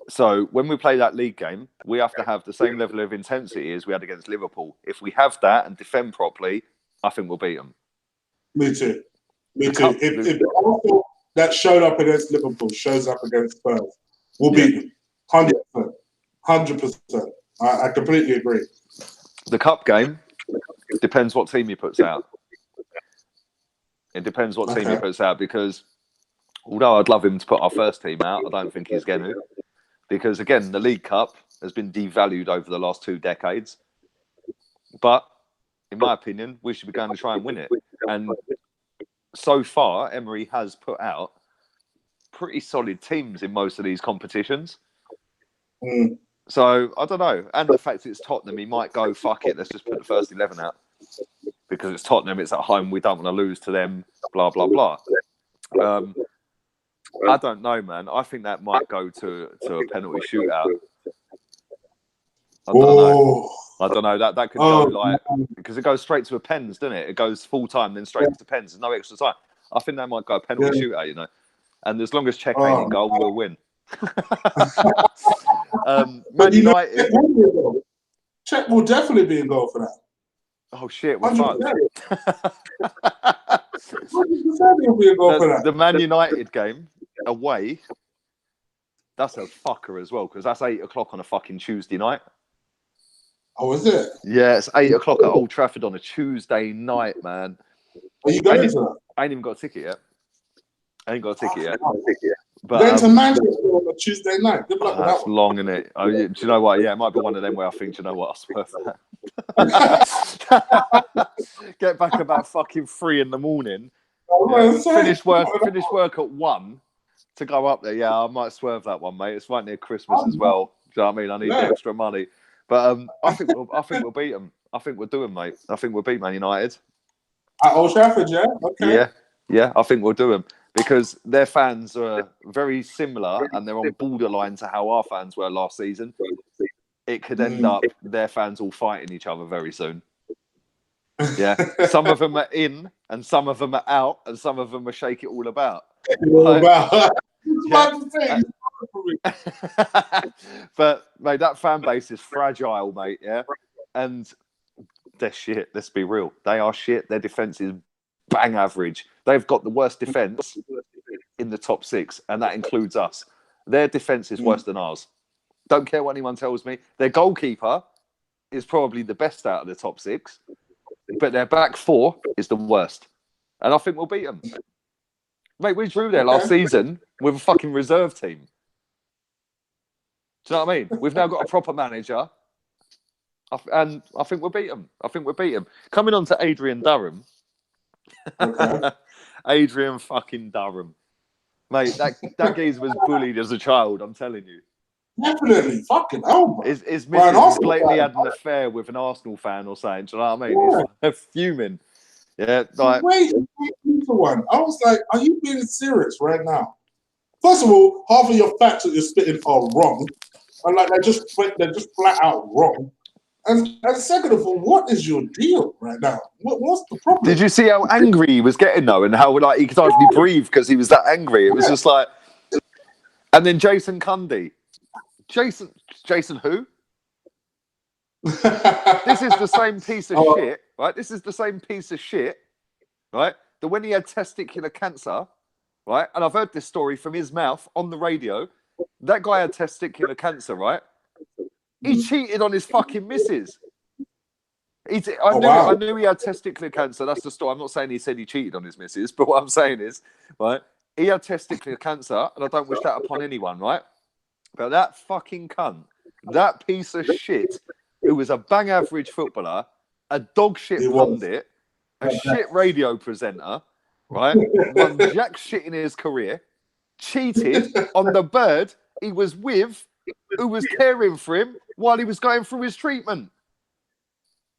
So when we play that league game, we have to have the same level of intensity as we had against Liverpool. If we have that and defend properly, I think we'll beat them. Me too. If the Arsenal that showed up against Liverpool shows up against Spurs, we'll beat them. 100%. I completely agree. The cup game depends what team he puts out. It depends what team he puts out because although I'd love him to put our first team out, I don't think he's going to. Because again, the League Cup has been devalued over the last 2 decades. But in my opinion, we should be going to try and win it. And so far, Emery has put out pretty solid teams in most of these competitions. Mm. So, I don't know. And the fact it's Tottenham, he might go, fuck it, let's just put the first 11 out. Because it's Tottenham, it's at home, we don't want to lose to them, blah, blah, blah. I don't know, man. I think that might go to a penalty shootout. I don't know. That could go because it goes straight to a pens, doesn't it? It goes full time, then straight to pens. There's no extra time. I think that might go a penalty shootout, you know. And as long as Chig ain't in goal, we'll win. Man United. Chig will definitely be in goal for that. Oh shit, we're fucked. The Man United game away, that's a fucker as well, because that's 8 o'clock on a fucking Tuesday night. Oh, is it? Yeah, it's 8 o'clock at Old Trafford on a Tuesday night, man. Are you going to that? I ain't even got a ticket yet. But going to Manchester on a Tuesday night. Good luck with that. That's long, isn't it? Oh, do you know what? Yeah, it might be one of them where I think, do you know what? I'll swerve that. Get back about fucking 3 in the morning. Finish work at 1 to go up there. Yeah, I might swerve that one, mate. It's right near Christmas as well. Do you know what I mean? I need the extra money. But I think we'll beat them. I think we'll do them, mate. I think we'll beat Man United. At Old Trafford, yeah? Okay. Yeah, I think we'll do them. Because their fans are very similar and they're on borderline to how our fans were last season. It could end up their fans all fighting each other very soon. Yeah. Some of them are in and some of them are out and some of them are shake it all about. But, mate, that fan base is fragile, mate, yeah? And they're shit, let's be real. They are shit. Their defence is bang average. They've got the worst defence in the top 6, and that includes us. Their defence is worse than ours. Don't care what anyone tells me. Their goalkeeper is probably the best out of the top 6, but their back 4 is the worst. And I think we'll beat them. Mate, we drew there last season with a fucking reserve team. Do you know what I mean? We've now got a proper manager, and I think we'll beat them. Coming on to Adrian Durham. Okay. Adrian fucking Durham. Mate, that geezer was bullied as a child, I'm telling you. Definitely. Fucking hell, bro. His Right, missus Arsenal blatantly fan, had an affair with an Arsenal fan or something. Do you know what I mean? He's fuming. Yeah, like wait for one. I was like, are you being serious right now? First of all, half of your facts that you're spitting are wrong. And like they're just flat out wrong. And second of all, what is your deal right now? What's the problem? did you see how angry he was getting though, and how like he could hardly breathe because he was that angry? It was just like, and then Jason Cundy, Jason who? This is the same piece of shit, right? This is the same piece of shit, right? That when he had testicular cancer, right? And I've heard this story from his mouth on the radio. That guy had testicular cancer, right? He cheated on his fucking missus. I knew he had testicular cancer. That's the story. I'm not saying he said he cheated on his missus, but what I'm saying is, right? He had testicular cancer, and I don't wish that upon anyone, right? But that fucking cunt, that piece of shit, who was a bang average footballer, a dog shit pundit, a shit radio presenter, right? Won jack shit in his career, cheated on the bird he was with, who was caring for him while he was going through his treatment.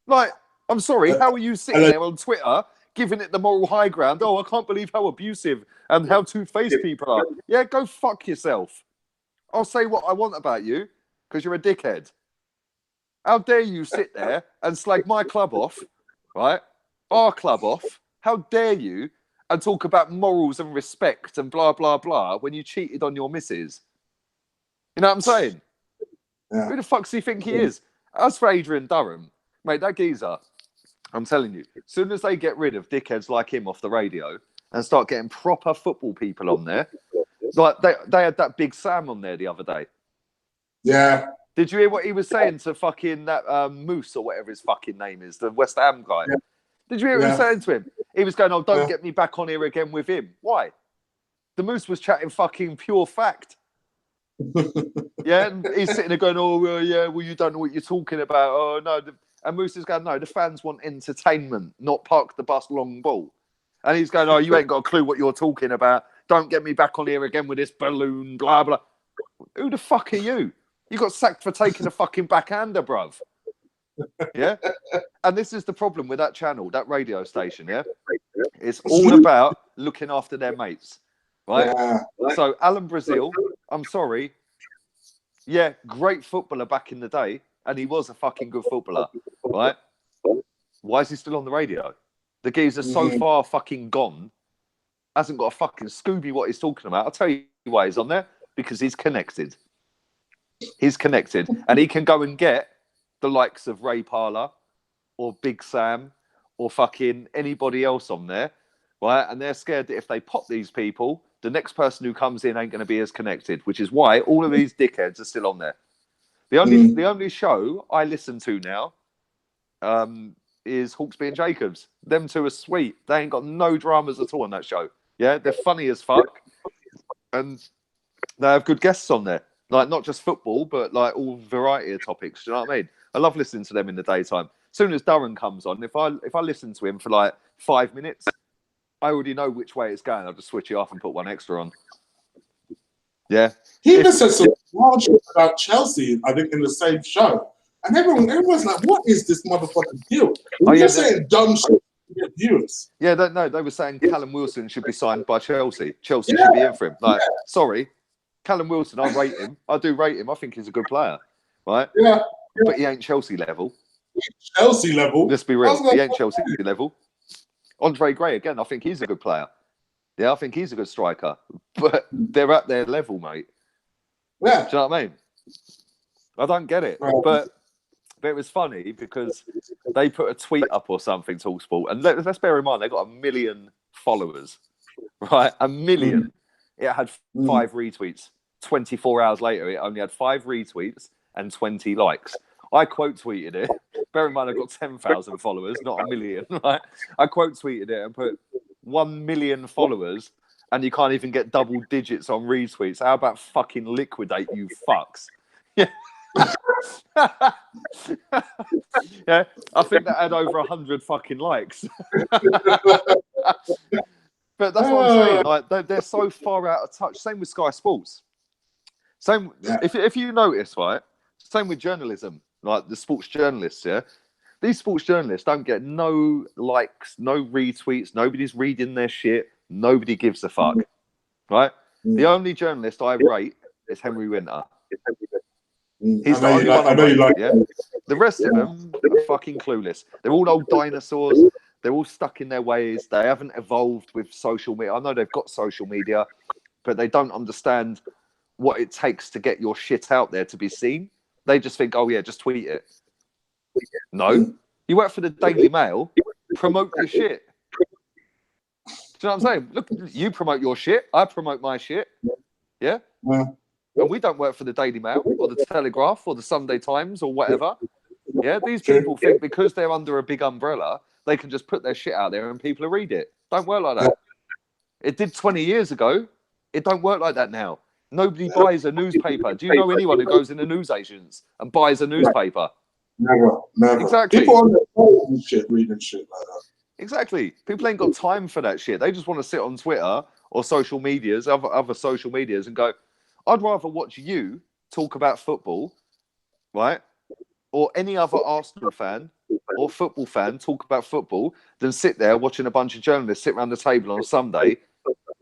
Like, I'm sorry, how are you sitting there on Twitter giving it the moral high ground? Oh, I can't believe how abusive and how two-faced people are. Yeah, go fuck yourself. I'll say what I want about you because you're a dickhead. How dare you sit there and slag my club off, right? Our club off. How dare you and talk about morals and respect and blah, blah, blah when you cheated on your missus? You know what I'm saying? Yeah. Who the fuck does he think he is? As for Adrian Durham, mate, that geezer, I'm telling you, as soon as they get rid of dickheads like him off the radio and start getting proper football people on there, like they had that Big Sam on there the other day. Yeah. Did you hear what he was saying to fucking that Moose or whatever his fucking name is, the West Ham guy? Yeah. Did you hear what he was saying to him? He was going, oh, don't get me back on here again with him. Why? The Moose was chatting fucking pure fact. Yeah, and he's sitting there going, oh, yeah, well, you don't know what you're talking about. Oh, no. And Moose is going, no, the fans want entertainment, not park the bus long ball. And he's going, oh, you ain't got a clue what you're talking about. Don't get me back on here again with this balloon, blah, blah. Who the fuck are you? You got sacked for taking a fucking backhander, bruv. Yeah? And this is the problem with that channel, that radio station, yeah? It's all about looking after their mates, right? Yeah. So Alan Brazil, I'm sorry. Yeah, great footballer back in the day. And he was a fucking good footballer, right? Why is he still on the radio? The geezer's so far fucking gone. Hasn't got a fucking Scooby what he's talking about. I'll tell you why he's on there. Because he's connected. He's connected. And he can go and get the likes of Ray Parlour or Big Sam or fucking anybody else on there, right? And they're scared that if they pop these people, the next person who comes in ain't going to be as connected, which is why all of these dickheads are still on there. The only show I listen to now is Hawksby and Jacobs. Them two are sweet. They ain't got no dramas at all on that show. Yeah, they're funny as fuck. And they have good guests on there. Like, not just football, but like all variety of topics. Do you know what I mean? I love listening to them in the daytime. As soon as Durham comes on, if I listen to him for like 5 minutes, I already know which way it's going. I'll just switch it off and put one extra on. Yeah. He even said some wild shit about Chelsea, I think, in the same show. And everyone's like, what is this motherfucking deal? You're just saying dumb shit to get viewers. Yeah, they were saying Callum Wilson should be signed by Chelsea. Chelsea should be in for him. Like, sorry, Callum Wilson, I rate him. I do rate him. I think he's a good player. Right? Yeah. But he ain't Chelsea level. Chelsea level? Let's be real. He ain't Chelsea level. Andre Gray, again, I think he's a good player. Yeah, I think he's a good striker. But they're at their level, mate. Yeah. Do you know what I mean? I don't get it. Right. But it was funny because they put a tweet up or something, TalkSport, and let's bear in mind, they got 1 million followers, right? 1 million. It had 5 retweets. 24 hours later, it only had 5 retweets and 20 likes. I quote tweeted it. Bear in mind, I've got 10,000 followers, not 1 million, right? I quote tweeted it and put 1 million followers, and you can't even get double digits on retweets. How about fucking liquidate, you fucks? Yeah. Yeah, I think that had over 100 fucking likes. But that's what I'm saying. Like they're so far out of touch. Same with Sky Sports. Same, if you notice, right? Same with journalism, like the sports journalists. Yeah, these sports journalists don't get no likes, no retweets. Nobody's reading their shit. Nobody gives a fuck, right? The only journalist I rate is Henry Winter. He's the only one I rate. Yeah, the rest of them are fucking clueless. They're all old dinosaurs. They're all stuck in their ways. They haven't evolved with social media. I know they've got social media, but they don't understand what it takes to get your shit out there to be seen. They just think, oh yeah, just tweet it. No, you work for the Daily Mail, promote your shit. Do you know what I'm saying? Look, you promote your shit, I promote my shit. Yeah? And we don't work for the Daily Mail or the Telegraph or the Sunday Times or whatever. Yeah, these people think because they're under a big umbrella, they can just put their shit out there and people will read it. Don't work like that. It did 20 years ago. It don't work like that now. Nobody buys a newspaper. Do you know anyone who goes into newsagents and buys a newspaper? Never. Exactly. People on their phone and shit, reading shit like that. Exactly. People ain't got time for that shit. They just want to sit on Twitter or social medias, other social medias, and go, I'd rather watch you talk about football, right? Or any other Arsenal fan or football fan talk about football than sit there watching a bunch of journalists sit around the table on a Sunday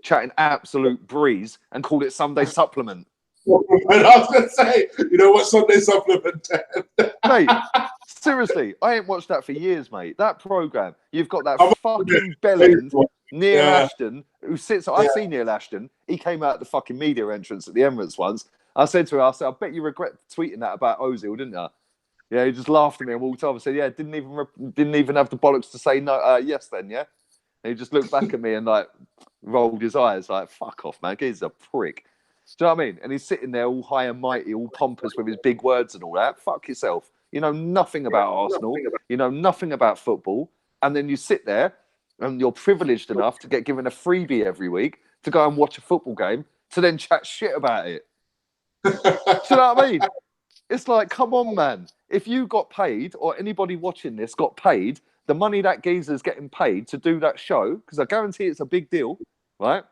chatting absolute breeze and call it Sunday Supplement. And I was going to say, you know what Sunday Supplement? Mate, seriously, I ain't watched that for years, mate. That programme, you've got that fucking bellend Neil Ashton, who sits... I see Neil Ashton. He came out the fucking media entrance at the Emirates once. I said to her, I bet you regret tweeting that about Ozil, didn't you? Yeah, he just laughed at me and walked off and said, yeah, didn't even have the bollocks to say no. Yes then, yeah? And he just looked back at me and like rolled his eyes like, fuck off, man. He's a prick. Do you know what I mean? And he's sitting there all high and mighty, all pompous with his big words and all that. Fuck yourself. You know nothing about Arsenal. You know nothing about football. And then you sit there and you're privileged enough to get given a freebie every week to go and watch a football game to then chat shit about it. Do you know what I mean? It's like, come on, man. If you got paid, or anybody watching this got paid, the money that geezer's getting paid to do that show, because I guarantee it's a big deal, right?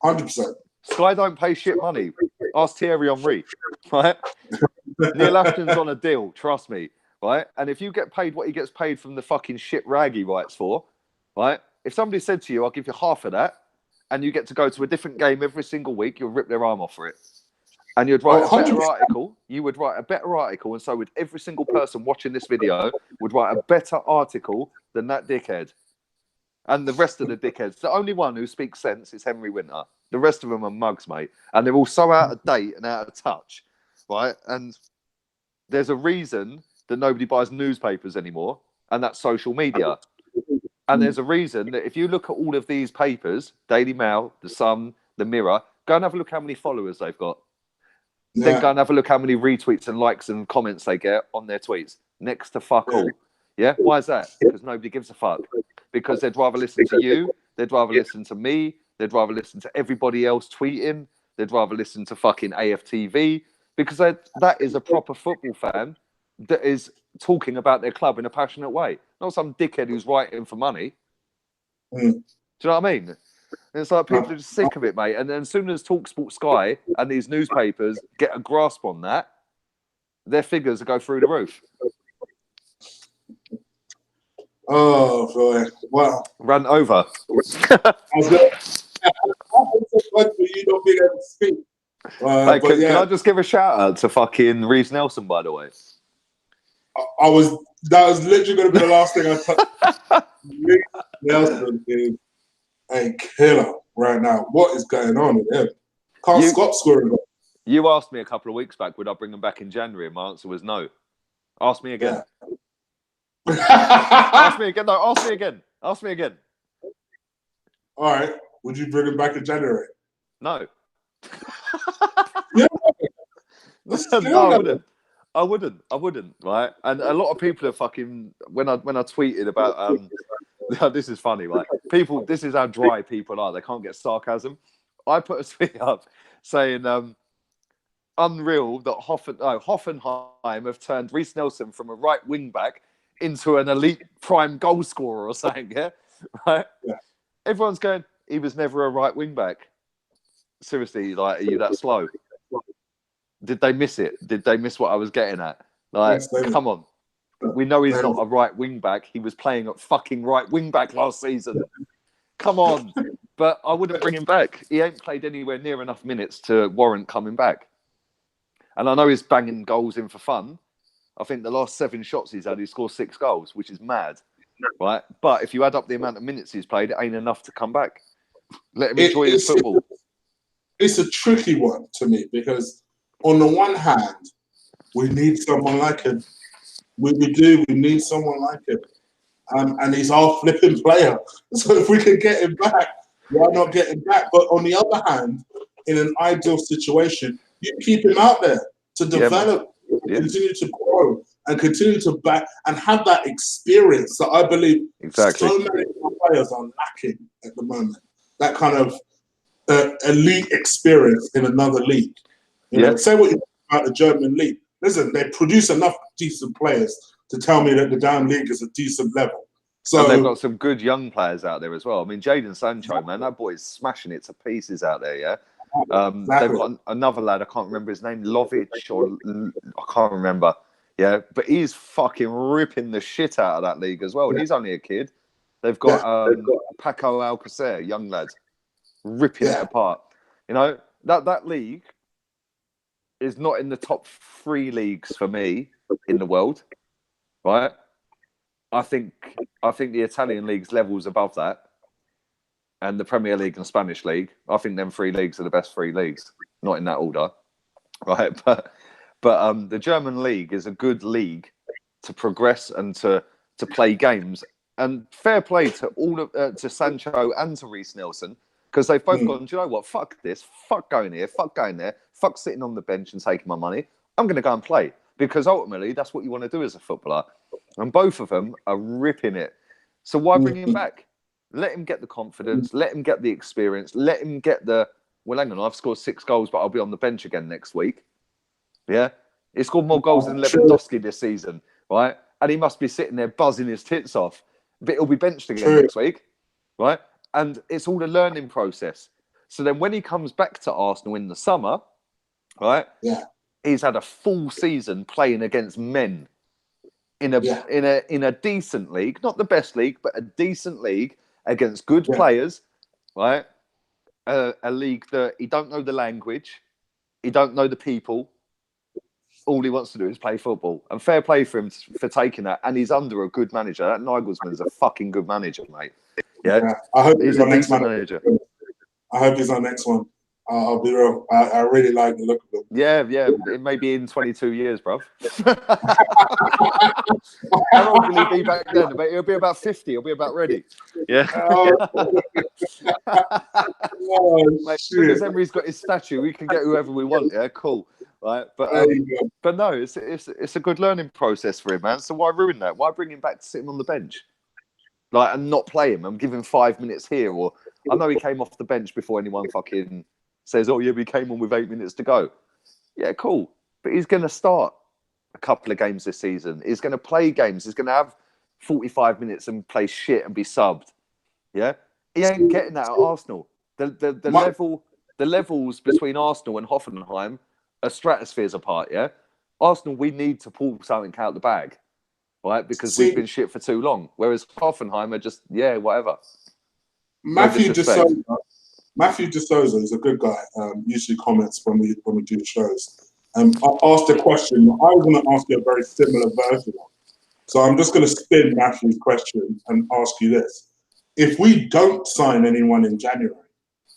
100%. Sky don't pay shit money. Ask Thierry Henry, right? Neil Ashton's on a deal, trust me, right? And if you get paid what he gets paid from the fucking shit rag he writes for, right? If somebody said to you, I'll give you half of that, and you get to go to a different game every single week, you'll rip their arm off for it. And you'd write a better article. You would write a better article, and so would every single person watching this video would write a better article than that dickhead. And the rest of the dickheads. The only one who speaks sense is Henry Winter. The rest of them are mugs, mate. And they're all so out of date and out of touch, right? And there's a reason that nobody buys newspapers anymore, and that's social media. And there's a reason that if you look at all of these papers, Daily Mail, The Sun, The Mirror, go and have a look how many followers they've got. Then go and have a look how many retweets and likes and comments they get on their tweets. Next to fuck all. Yeah? Why is that? Because nobody gives a fuck. Because they'd rather listen to you. They'd rather listen to me. They'd rather listen to everybody else tweeting. They'd rather listen to fucking AFTV. Because that is a proper football fan that is talking about their club in a passionate way. Not some dickhead who's writing for money. Do you know what I mean? And it's like people are just sick of it, mate. And then as soon as TalkSport Sky and these newspapers get a grasp on that, their figures will go through the roof. Oh, boy. Wow. Run over. I was going for you not being able to speak. Hey, can I just give a shout out to fucking Reece Nelson, by the way? That was literally going to be the last thing I touched. Reece Nelson is a killer right now. What is going on with him? Can't stop scoring. You asked me a couple of weeks back, would I bring him back in January? And my answer was no. Ask me again. Yeah. Ask me again. No, ask me again. Ask me again. All right. Would you bring him back in January? No. Yeah. No, I wouldn't. Right? And a lot of people are fucking. When I tweeted about this is funny, right? People, this is how dry people are. They can't get sarcasm. I put a tweet up saying, unreal that Hoffenheim have turned Reece Nelson from a right wing back into an elite prime goal scorer or something, yeah? Right? Yeah. Everyone's going, he was never a right wing back. Seriously, like, are you that slow? Did they miss it? Did they miss what I was getting at? Like, Yes, come on. We know he's not a right wing back. He was playing at fucking right wing back last season. Come on. But I wouldn't bring him back. He ain't played anywhere near enough minutes to warrant coming back. And I know he's banging goals in for fun. I think the last 7 shots he's had, he scored 6 goals, which is mad. Right? But if you add up the amount of minutes he's played, it ain't enough to come back. Let him enjoy his football. It's a tricky one to me because on the one hand, we need someone like him. We need someone like him. And he's our flipping player. So if we can get him back, why not get him back? But on the other hand, in an ideal situation, you keep him out there to develop, continue to grow, and continue to back and have that experience that I believe so many players are lacking at the moment. That kind of elite experience in another league. You know, say what you think about the German league. Listen, they produce enough decent players to tell me that the down league is a decent level. So and they've got some good young players out there as well. I mean, Jadon Sancho, man, that boy is smashing it to pieces out there, yeah? They've got another lad, I can't remember his name, Lovic, or I can't remember. Yeah, but he's fucking ripping the shit out of that league as well. And he's only a kid. They've got Paco Alcacer, young lad, ripping it apart. You know, that league is not in the top 3 leagues for me in the world, right? I think the Italian league's levels above that, and the Premier League and Spanish league. I think them 3 leagues are the best 3 leagues, not in that order, right? But the German league is a good league to progress and to play games. And fair play to all of to Sancho and to Reece Nelson, because they've both gone, do you know what? Fuck this. Fuck going here. Fuck going there. Fuck sitting on the bench and taking my money. I'm going to go and play, because ultimately that's what you want to do as a footballer. And both of them are ripping it. So why bring him back? Let him get the confidence. Let him get the experience. Let him get the, well, hang on, I've scored 6 goals, but I'll be on the bench again next week. Yeah? He scored more goals than Lewandowski this season, right? And he must be sitting there buzzing his tits off. But he'll be benched again next week, right? And it's all a learning process. So then when he comes back to Arsenal in the summer, right? Yeah. He's had a full season playing against men in a decent league, not the best league, but a decent league against good players, right? A league that he don't know the language, he don't know the people. All he wants to do is play football. And fair play for him for taking that. And he's under a good manager. That Nagelsmann's a fucking good manager, mate. Yeah. I hope he's a decent manager. I hope he's our next one. I'll be real. I really like the look of him. Yeah. It may be in 22 years, bruv. How old will he be back then? He'll be about 50. He'll be about ready. Yeah. Mate, as soon as Emery's got his statue, we can get whoever we want. Yeah, cool. Right, but no, it's a good learning process for him, man. So why ruin that? Why bring him back to sitting on the bench, like, and not play him and give him 5 minutes here? Or I know he came off the bench before anyone fucking says, "Oh yeah, we came on with 8 minutes to go." Yeah, cool. But he's going to start a couple of games this season. He's going to play games. He's going to have 45 minutes and play shit and be subbed. Yeah, he ain't getting that at Arsenal. The levels between Arsenal and Hoffenheim are stratospheres apart, yeah? Arsenal, we need to pull something out the bag, right? Because we've been shit for too long. Whereas Hoffenheim are just, whatever. Matthew De Souza is a good guy. Usually comments when we do shows. I asked a question. I was going to ask you a very similar version of. So I'm just going to spin Matthew's question and ask you this. If we don't sign anyone in January,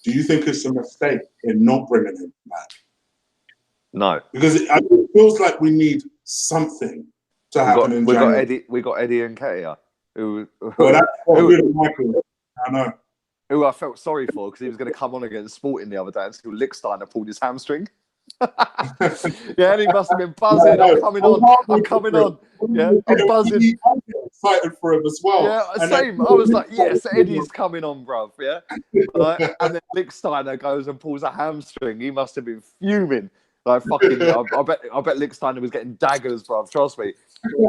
do you think it's a mistake in not bringing him back? No, because it feels like we need something to happen in January. We got Eddie and Nketiah, who Michael. I know. Who I felt sorry for because he was going to come on against Sporting the other day until Lichtsteiner pulled his hamstring. Yeah, and he must have been buzzing. I'm coming on. Yeah, I'm buzzing. I'm excited for him as well. Yeah, same. I was like, yes, Eddie's coming on, bruv. Yeah, and then Lichtsteiner goes and pulls a hamstring. He must have been fuming. Like fucking, I bet Lichtsteiner was getting daggers, bruv. Trust me.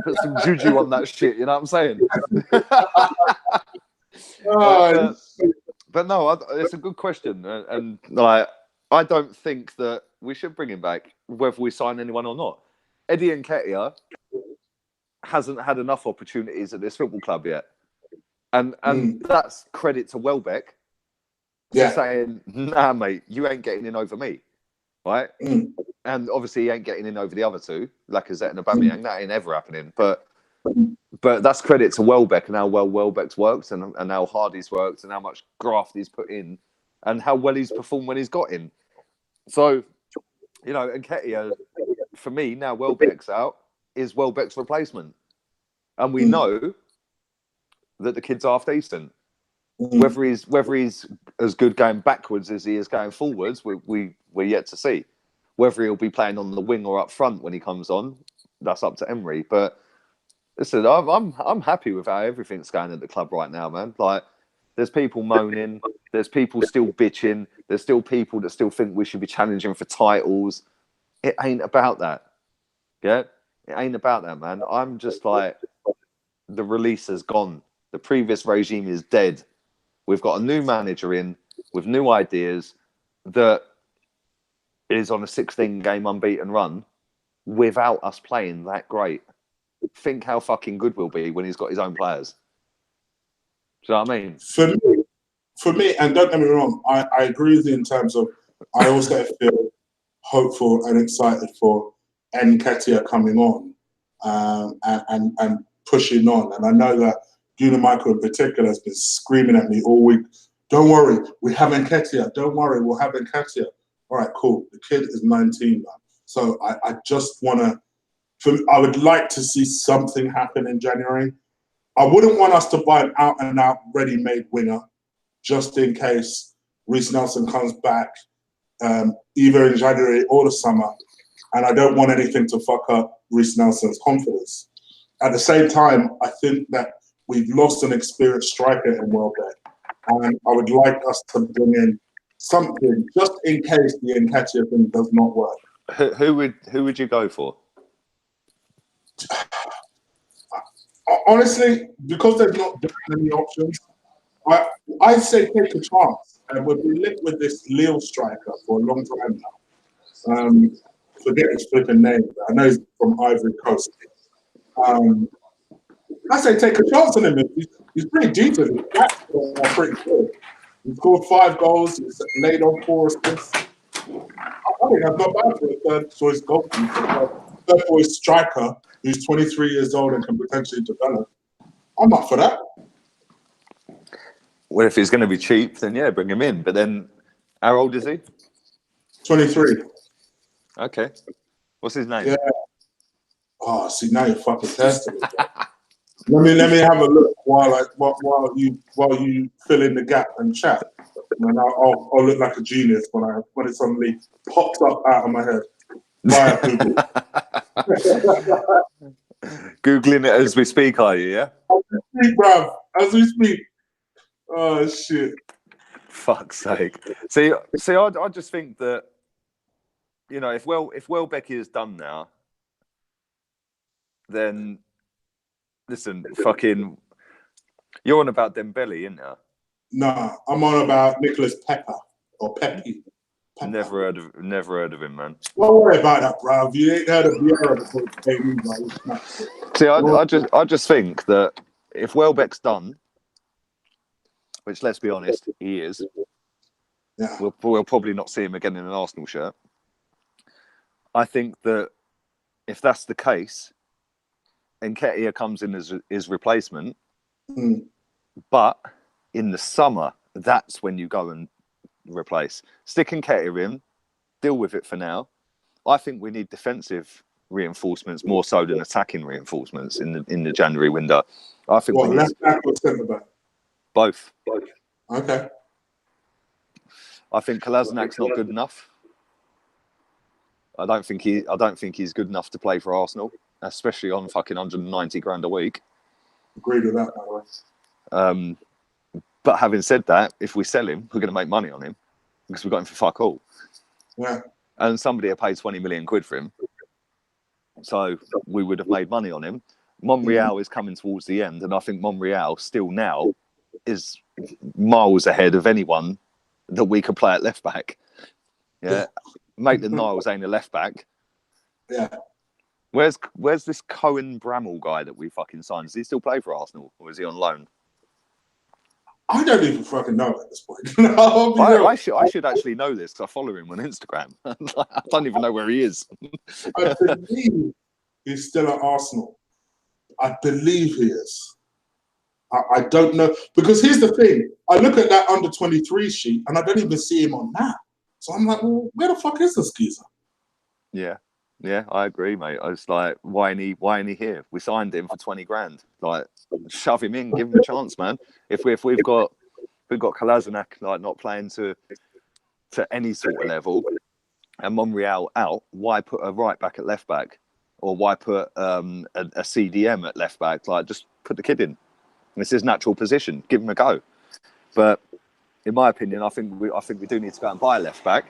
Put some juju on that shit. You know what I'm saying? But no, it's a good question, and like I don't think that We should bring him back, whether we sign anyone or not. Eddie Nketiah hasn't had enough opportunities at this football club yet. And that's credit to Welbeck saying, nah, mate, you ain't getting in over me, right? And obviously he ain't getting in over the other two, Lacazette and Aubameyang. That ain't ever happening. But that's credit to Welbeck and how well Welbeck's worked and how hard he's worked and how much graft he's put in and how well he's performed when he's got in. So, you know, Nketiah, for me, now Welbeck's out, is Welbeck's replacement. And we know that the kid's half decent. Whether he's as good going backwards as he is going forwards, we're yet to see. Whether he'll be playing on the wing or up front when he comes on, that's up to Emery. But listen, I'm happy with how everything's going at the club right now, man. Like, there's people moaning, there's people still bitching, there's still people that still think we should be challenging for titles. It ain't about that. Yeah? It ain't about that, man. I'm just like, the release has gone. The previous regime is dead. We've got a new manager in with new ideas that is on a 16-game unbeaten run without us playing that great. Think how fucking good we'll be when he's got his own players. Do you know what I mean? For me, and don't get me wrong, I agree with you in terms of I also feel hopeful and excited for Nketiah coming on and pushing on. And I know that Guna Michael in particular has been screaming at me all week, don't worry, we have Nketiah. Don't worry, we'll have Nketiah. All right, cool. The kid is 19 now. So I just want to, I would like to see something happen in January. I wouldn't want us to buy an out-and-out ready-made winger just in case Reece Nelson comes back either in January or the summer. And I don't want anything to fuck up Reece Nelson's confidence. At the same time, I think that we've lost an experienced striker in Welbeck. And I would like us to bring in something just in case the Nketiah thing does not work. Who would you go for? Honestly, because there's not that many options, I say take a chance. And we've been linked with this Lille striker for a long time now. Forget his flipping name. I know he's from Ivory Coast. I say take a chance on him. He's pretty decent. His stats are pretty good. He scored 5 goals. He's laid on 4 assists. I think that's not bad for a third choice goalkeeper. Third choice striker who's 23 years old and can potentially develop. I'm up for that. Well, if he's going to be cheap, then yeah, bring him in. But then, how old is he? 23. Okay. What's his name? Yeah. Oh, see, now you're fucking testing me. Let me have a look while you fill in the gap and chat, and I'll look like a genius when it suddenly pops up out of my head via Google. Googling it as we speak, are you? Yeah. As we speak, bruv. As we speak. Oh shit. Fuck's sake. See, I just think that, you know, if Welbeck is done now, then listen, fucking, you're on about Dembele, isn't you? Nah, I'm on about Nicholas Pepper or Pepe. Never heard of him, man. Don't worry about that, bruv. You ain't heard of Vieira before you came in, bro. See, I just think that if Welbeck's done, which let's be honest, he is. Yeah. We'll probably not see him again in an Arsenal shirt. I think that if that's the case, Nketiah comes in as his replacement, but in the summer, that's when you go and replace. Stick Nketiah in, deal with it for now. I think we need defensive reinforcements more so than attacking reinforcements in the January window. I think we need left back or centre back? Both. Okay. I think Kolasinac not good enough. I don't think he's good enough to play for Arsenal, especially on fucking 190 grand a week. Agreed with that, by the way. But having said that, if we sell him, we're going to make money on him because we got him for fuck all. Yeah. And somebody had paid 20 million quid for him, so we would have made money on him. Monreal is coming towards the end, and I think Monreal still now is miles ahead of anyone that we could play at left back. Yeah. Maitland-Niles ain't a left back. Yeah. Where's this Cohen Bramall guy that we fucking signed? Does he still play for Arsenal, or is he on loan? I don't even fucking know at this point. I should actually know this because I follow him on Instagram. I don't even know where he is. I believe he's still at Arsenal. I believe he is. I don't know. Because here's the thing. I look at that under 23 sheet and I don't even see him on that. So I'm like, well, where the fuck is this geezer? Yeah. Yeah, I agree, mate. I was like, why ain't he here? We signed him for 20 grand. Like, shove him in, give him a chance, man. If we've got Kolasinac like not playing to any sort of level, and Monreal out, why put a right back at left back, or why put a CDM at left back? Like, just put the kid in. It's his natural position. Give him a go. But in my opinion, I think we do need to go and buy a left back.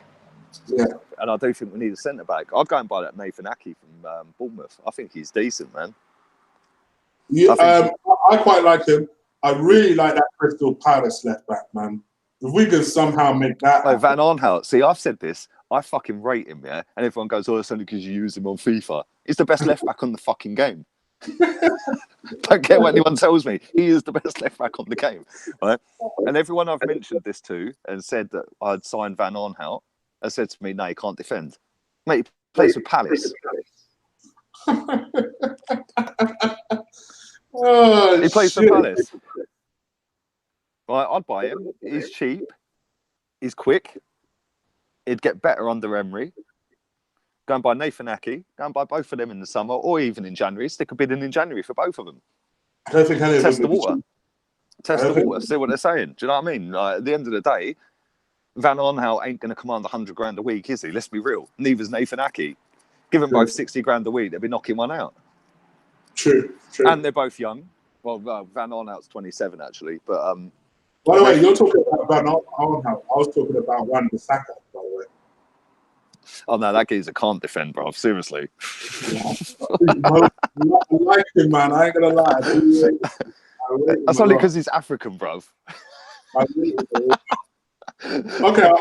Yeah. And I do think we need a centre back. I'd go and buy that Nathan Ake from Bournemouth. I think he's decent, man. Yeah, I quite like him. I really like that Crystal Palace left back, man. If we can somehow make that. Oh, Van Arnhout. See, I've said this. I fucking rate him, yeah. And everyone goes, "Oh, it's only because you use him on FIFA." He's the best left back on the fucking game. Don't care what anyone tells me. He is the best left back on the game, right? And everyone I've mentioned this to and said that I'd sign Van Arnhout has said to me, "No, he can't defend." Mate, he plays for Palace. Oh, He plays for Palace. Right, I'd buy him. He's cheap. He's quick. He'd get better under Emery. Go and buy Nathan Ake. Go and buy both of them in the summer or even in January. Stick a bid in January for both of them. I don't think any of Test them the water. Test the water. See what they're saying. Do you know what I mean? Like, at the end of the day, Van Arnhout ain't going to command 100 grand a week, is he? Let's be real. Neither's Nathan Ake. Give them both 60 grand a week, they'll be knocking one out. True. And they're both young. Well, Van Arnhout's 27 actually, but by the way, you're talking about Van Arnhout. I was talking about Wan-Bissaka, by the way. Oh no, that geezer can't defend, bro. Seriously. I like him, man. I ain't gonna lie. That's only because he's African, bro. Okay, a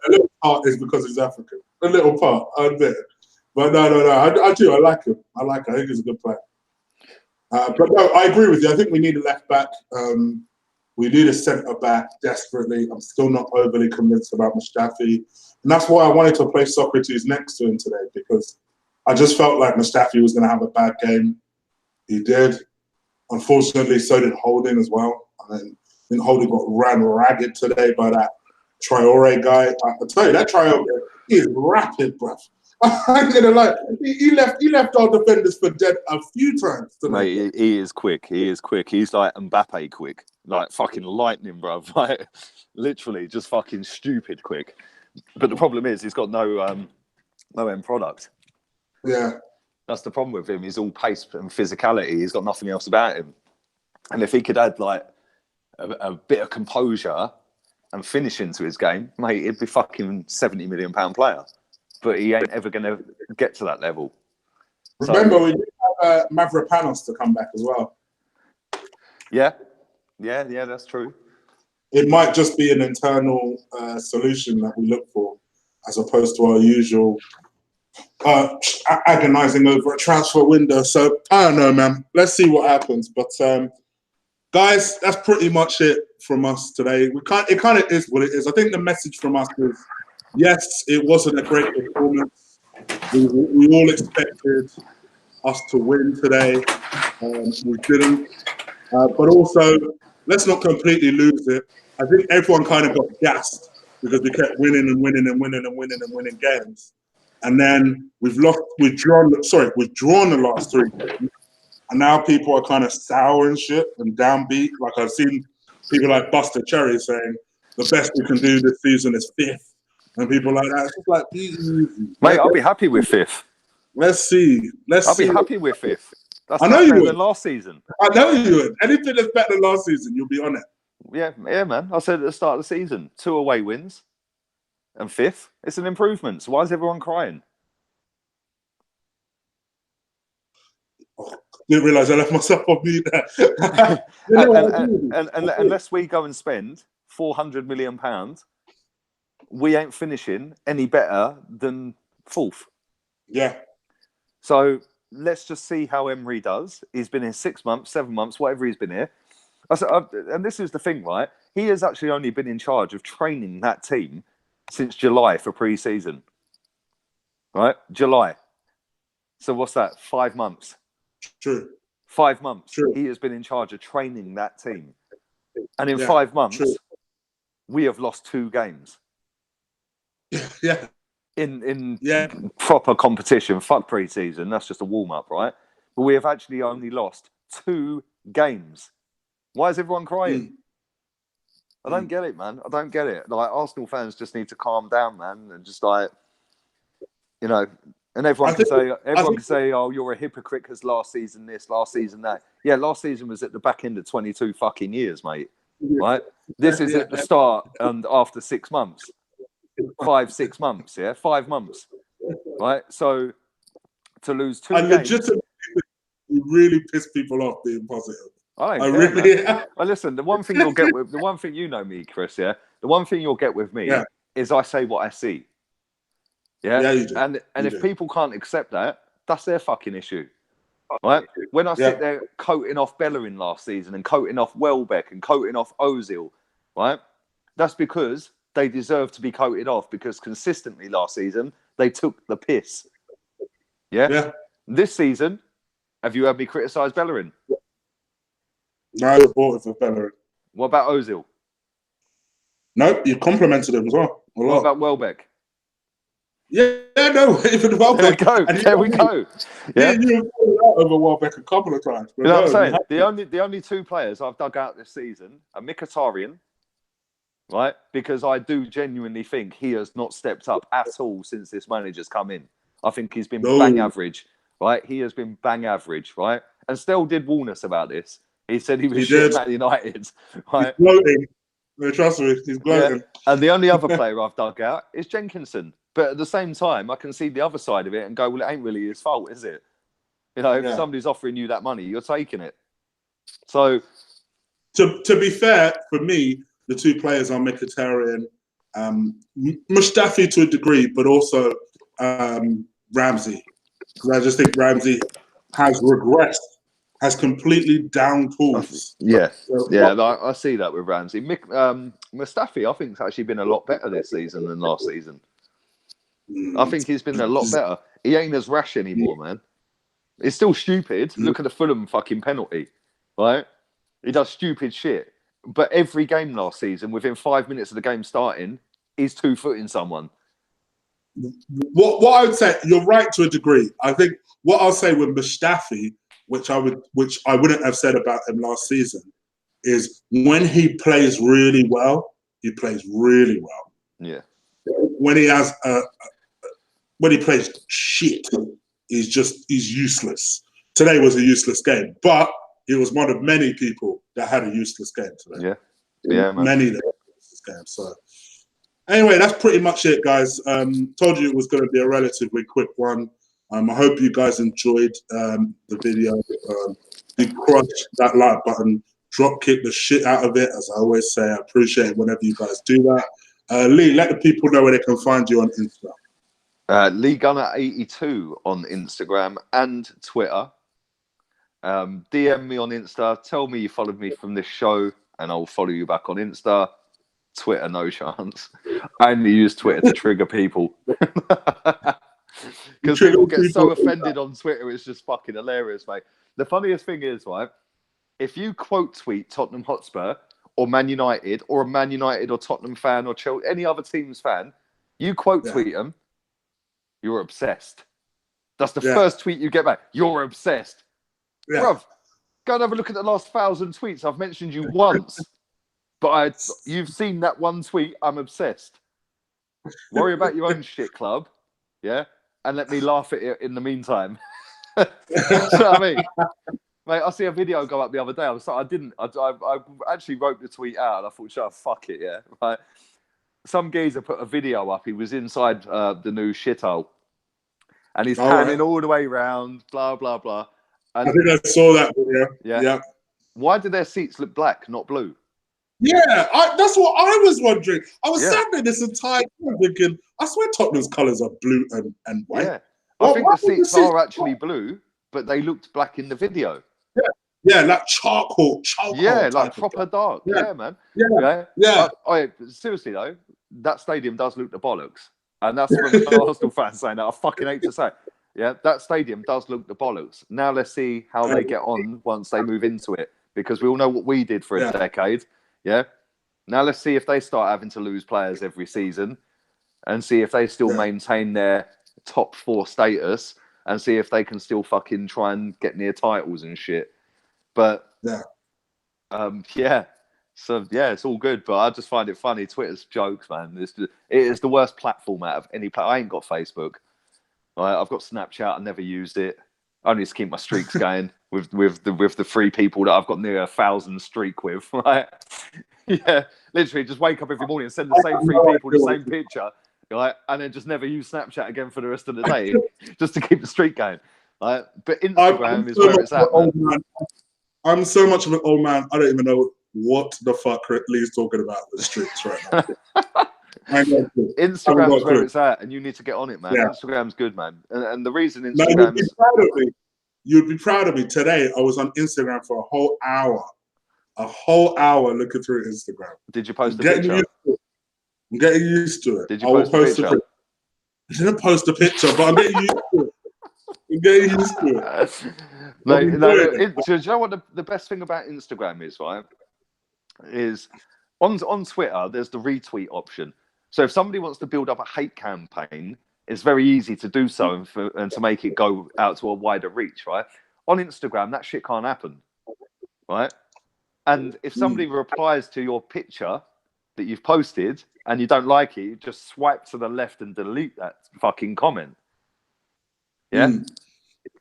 little part is because he's African. A little part, I admit. But no. I do. I like him. I think he's a good player. But no, I agree with you. I think we need a left back. We need a centre back desperately. I'm still not overly convinced about Mustafi. And that's why I wanted to play Socrates next to him today, because I just felt like Mustafi was going to have a bad game. He did. Unfortunately, so did Holding as well. I think Holding got ran ragged today by that Traore guy. I tell you, that Traore is rapid, bruv. I'm gonna lie. He left our defenders for dead a few times today. Mate, he is quick. He's like Mbappe quick. Like fucking lightning, bro. Like literally just fucking stupid quick. But the problem is he's got no end product. Yeah. That's the problem with him. He's all pace and physicality. He's got nothing else about him. And if he could add like a bit of composure and finishing to his game, mate, he'd be fucking £70 million player. But he ain't ever going to get to that level. Remember, we did have Mavropanos to come back as well. Yeah, that's true. It might just be an internal solution that we look for, as opposed to our usual agonizing over a transfer window. So I don't know, man. Let's see what happens. But guys, that's pretty much it from us today. It kind of is what it is. I think the message from us is, yes, it wasn't a great performance. We all expected us to win today. We didn't. But also, let's not completely lose it. I think everyone kind of got gassed because we kept winning games. And then we've drawn the last three games. And now people are kind of sour and shit and downbeat. Like I've seen people like Buster Cherry saying the best we can do this season is fifth. And people like that. It's just like, be easy. Mate, I'll be happy with fifth. Let's see. I'll be happy with fifth. That's I know you better would. than last season. I know you would. Anything that's better than last season, you'll be on it. Yeah, man. I said at the start of the season, 2 away wins and fifth. It's an improvement. So why is everyone crying? Oh, didn't realise I left myself on mute there. and unless we go and spend £400 million we ain't finishing any better than 4th. Yeah. So let's just see how Emery does. He's been here 6 months, 7 months, whatever he's been here. And this is the thing, right? He has actually only been in charge of training that team since July for pre-season. Right? July. So what's that? 5 months. True. 5 months. True. He has been in charge of training that team. And in Yeah, 5 months, true. we have lost 2 games. Yeah. In proper competition. Fuck pre-season. That's just a warm-up, right? But we have actually only lost 2 games. Why is everyone crying? I don't get it, man. I don't get it. Like, Arsenal fans just need to calm down, man, and just like, you know. And everyone can say, "Oh, you're a hypocrite because last season this, last season that." Yeah, last season was at the back end of 22 fucking years, mate. Right? This is at the start and after 6 months, 5-6 months. Yeah, 5 months. Right? So to lose 2 games, legitimately, you really piss people off being positive. I don't care, really. Well, listen, the one thing you'll get with the one thing you know me, Chris. Yeah, the one thing you'll get with me is I say what I see. Yeah, you do. And if people can't accept that, that's their fucking issue, right? When I sit there coating off Bellerin last season and coating off Welbeck and coating off Ozil, right? That's because they deserve to be coated off because consistently last season they took the piss. Yeah. This season, have you heard me criticise Bellerin? No, I supported for Bellerin. What about Ozil? No, you complimented him as well. What about Welbeck? Yeah, no, even Welbeck. There we go. Yeah, you out over Welbeck a couple of times. You know what I'm saying? The only 2 players I've dug out this season are Mkhitaryan, right? Because I do genuinely think he has not stepped up at all since this manager's come in. I think he's been bang average, right? He has been bang average, right? And Stell did warn us about this. He said he was shit at United, right? He's gloating. No, trust me, he's gloating. Yeah. And the only other player I've dug out is Jenkinson. But at the same time, I can see the other side of it and go, well, it ain't really his fault, is it? You know, if somebody's offering you that money, you're taking it. So, to be fair, for me, the 2 players are Mkhitaryan, Mustafi to a degree, but also Ramsey. Because I just think Ramsey has regressed, has completely down tools. I see that with Ramsey. Mustafi, I think, has actually been a lot better this season than last season. I think he's been a lot better. He ain't as rash anymore, man. It's still stupid. Look at the Fulham fucking penalty, right? He does stupid shit. But every game last season, within 5 minutes of the game starting, he's 2-footing someone. What I would say, you're right to a degree. I think what I'll say with Mustafi, which I wouldn't have said about him last season, is when he plays really well, he plays really well. Yeah. When he plays shit, he's useless. Today was a useless game, but he was one of many people that had a useless game today. Yeah, man. Many that had a useless game. So anyway, that's pretty much it, guys. Told you it was going to be a relatively quick one. I hope you guys enjoyed the video. You crush that like button, drop kick the shit out of it, as I always say. I appreciate it whenever you guys do that. Lee, let the people know where they can find you on Instagram. Lee Gunner 82 on Instagram and Twitter. DM me on Insta. Tell me you followed me from this show, and I'll follow you back on Insta. Twitter, no chance. I only use Twitter to trigger people. Because people get so offended on Twitter, it's just fucking hilarious, mate. The funniest thing is, right, if you quote tweet Tottenham Hotspur or Man United or a Man United or Tottenham fan or Chelsea, any other team's fan, you quote tweet them, you're obsessed. That's the first tweet you get back. You're obsessed. Yeah. Bruv, go and have a look at the last 1,000 tweets. I've mentioned you once, but you've seen that one tweet. I'm obsessed. Worry about your own shit, club. Yeah? And let me laugh at it in the meantime. You know what I mean? Mate, I see a video go up the other day. I actually wrote the tweet out and I thought, shut up, fuck it, yeah. Right. Some geezer put a video up. He was inside the new shithole. And he's panning all the way around, blah, blah, blah. And I think I saw that video. Yeah. Why do their seats look black, not blue? Yeah, that's what I was wondering. I was sat there this entire time thinking, I swear Tottenham's colours are blue and white. Yeah, I think the seats are actually blue, but they looked black in the video. Yeah, like charcoal Yeah, type like of proper dark. Yeah, man. Yeah. Seriously though, that stadium does look the bollocks, and that's from an Arsenal fan saying that. I fucking hate to say. Yeah, that stadium does look the bollocks. Now let's see how they get on once they move into it, because we all know what we did for a decade. Yeah. Now let's see if they start having to lose players every season, and see if they still maintain their top 4 status, and see if they can still fucking try and get near titles and shit. But so it's all good. But I just find it funny. Twitter's jokes, man. It is the worst platform out of any. I ain't got Facebook. Right? I've got Snapchat. I never used it. Only to keep my streaks going with the 3 people that I've got near 1,000 streak with. Right? Yeah, literally just wake up every morning and send the same 3 people the same picture, right? And then just never use Snapchat again for the rest of the day, just to keep the streak going. Right? But Instagram is where it's at. I'm so much of an old man. I don't even know what the fuck Lee's talking about the streaks right now. Instagram's where it's at, and you need to get on it, man. Instagram's good, man. And the reason Instagram's... You'd be proud of me. Today, I was on Instagram for a whole hour looking through Instagram. Did you post a picture? I'm getting used to it. Did you post a picture? I didn't post a picture, but I'm getting used to it. I'm getting used to it. Do you know what the best thing about Instagram is, right? Is on Twitter, there's the retweet option. So if somebody wants to build up a hate campaign, it's very easy to do so and to make it go out to a wider reach, right? On Instagram, that shit can't happen, right? And if somebody replies to your picture that you've posted and you don't like it, you just swipe to the left and delete that fucking comment. Yeah?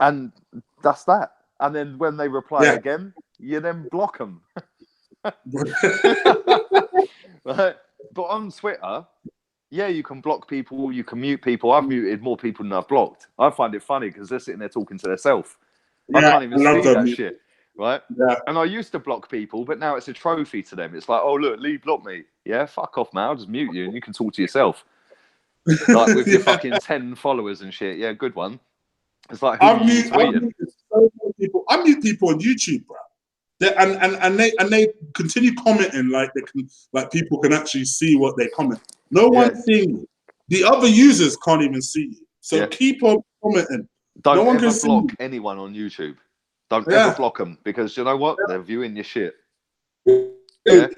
And that's that. And then when they reply again, you then block them. Right? But on Twitter, you can block people, you can mute people. I've muted more people than I've blocked. I find it funny because they're sitting there talking to themselves. I can't even see that shit, right? Yeah. And I used to block people, but now it's a trophy to them. It's like, oh, look, Lee blocked me. Yeah, fuck off, man. I'll just mute you and you can talk to yourself. Like with your fucking 10 followers and shit. Yeah, good one. It's like, who are you tweeting? I mute people on YouTube, bro. And they continue commenting like people can actually see what they comment. No one thing. The other users can't even see you. So keep on commenting. Don't ever block anyone on YouTube. Don't ever block them, because you know what? They're viewing your shit. Yeah.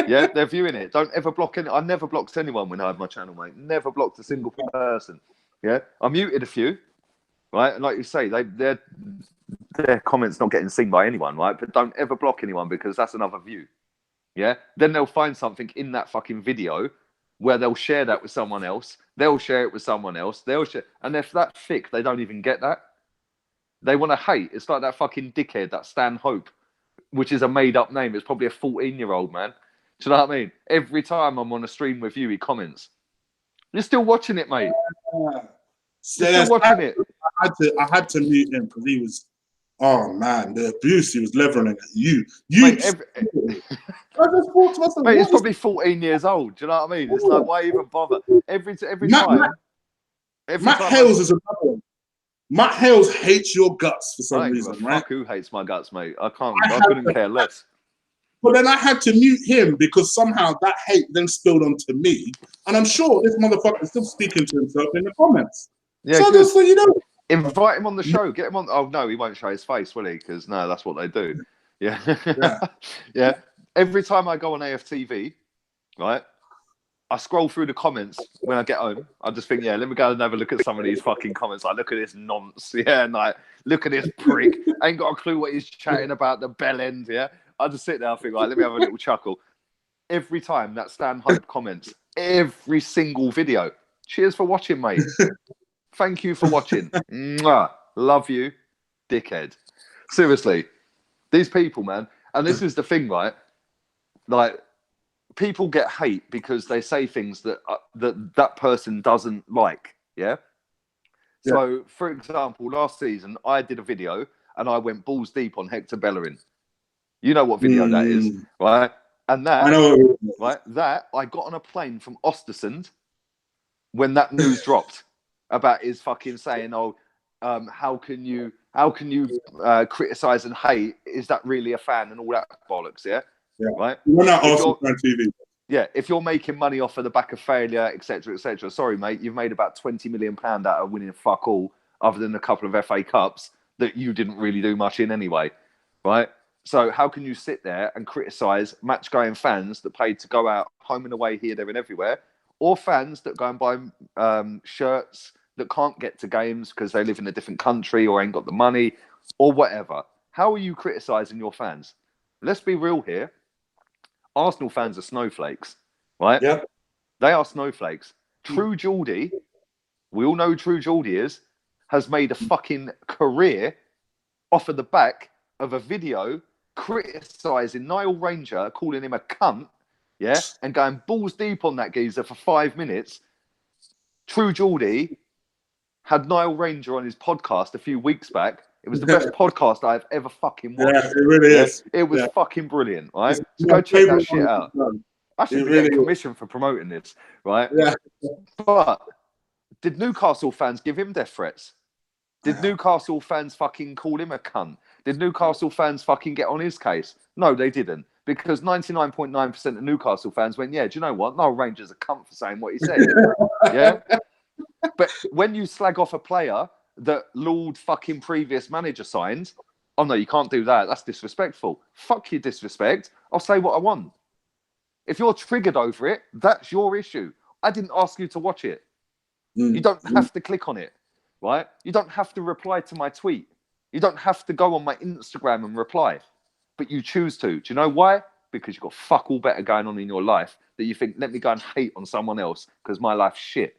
Yeah, they're viewing it. Don't ever block any. I never blocked anyone when I had my channel, mate. Never blocked a single person. Yeah, I muted a few. Right, and like you say, their comments not getting seen by anyone, right? But don't ever block anyone, because that's another view. Yeah, then they'll find something in that fucking video where they'll share that with someone else. They'll share it with someone else. They'll share, and if that thick, they don't even get that. They want to hate. It's like that fucking dickhead, that Stan Hope, which is a made-up name. It's probably a 14-year-old man. Do you know what I mean? Every time I'm on a stream with you, he comments. You're still watching it, mate. You're still watching it. I had to mute him because he was, oh man, the abuse he was leveling at you. Mate, he's probably 14 years old. Do you know what I mean? It's like, why even bother? Every time. Matt Hales is another one. Matt Hales hates your guts for some reason, right? Fuck who hates my guts, mate. I couldn't care less. But then I had to mute him because somehow that hate then spilled onto me. And I'm sure this motherfucker is still speaking to himself in the comments. Yeah, so just so you know. Invite him on the show. Get him on. Oh, no, he won't show his face, will he? Because, no, that's what they do. Yeah. Yeah. Every time I go on AFTV, right, I scroll through the comments when I get home. I just think, let me go and have a look at some of these fucking comments. Like, look at this nonce. Yeah, and like, look at this prick. Ain't got a clue what he's chatting about, the bell end. Yeah. I just sit there and think, let me have a little chuckle. Every time that Stan Hope comments, every single video. Cheers for watching, mate. Thank you for watching. Mwah. Love you, dickhead. Seriously, these people, man. And this is the thing, right? Like, people get hate because they say things that that person doesn't like. Yeah. So, for example, last season I did a video and I went balls deep on Hector Bellerin. You know what video that is, right? And that, I know. right? That I got on a plane from Ostersund when that news dropped about his fucking saying, "Oh, how can you criticize and hate? Is that really a fan and all that bollocks?" Yeah, right. You're not Arsenal fan TV. Yeah, if you're making money off of the back of failure, etc., etc. Sorry, mate, you've made about £20 million out of winning fuck all, other than a couple of FA Cups that you didn't really do much in anyway, right? So how can you sit there and criticise match-going fans that paid to go out home and away, here, there, and everywhere, or fans that go and buy shirts that can't get to games because they live in a different country or ain't got the money or whatever? How are you criticising your fans? Let's be real here. Arsenal fans are snowflakes, right? Yeah. They are snowflakes. True Geordie, we all know who True Geordie is, has made a fucking career off of the back of a video criticising Niall Ranger, calling him a cunt, yeah, and going balls deep on that geezer for 5 minutes. True Geordie had Niall Ranger on his podcast a few weeks back. It was the best podcast I've ever fucking watched. Yeah, it really is. It was fucking brilliant, right? So go check that shit out. I should be getting commission for promoting this, right? Yeah. But did Newcastle fans give him death threats? Did Newcastle fans fucking call him a cunt? Did Newcastle fans fucking get on his case? No, they didn't. Because 99.9% of Newcastle fans went, yeah, do you know what? Noel Ranger's a cunt for saying what he said. Yeah? But when you slag off a player that Lord fucking previous manager signed, oh no, you can't do that. That's disrespectful. Fuck your disrespect. I'll say what I want. If you're triggered over it, that's your issue. I didn't ask you to watch it. You don't have to click on it, right? You don't have to reply to my tweet. You don't have to go on my Instagram and reply, but you choose to. Do you know why? Because you've got fuck all better going on in your life that you think, let me go and hate on someone else because my life's shit.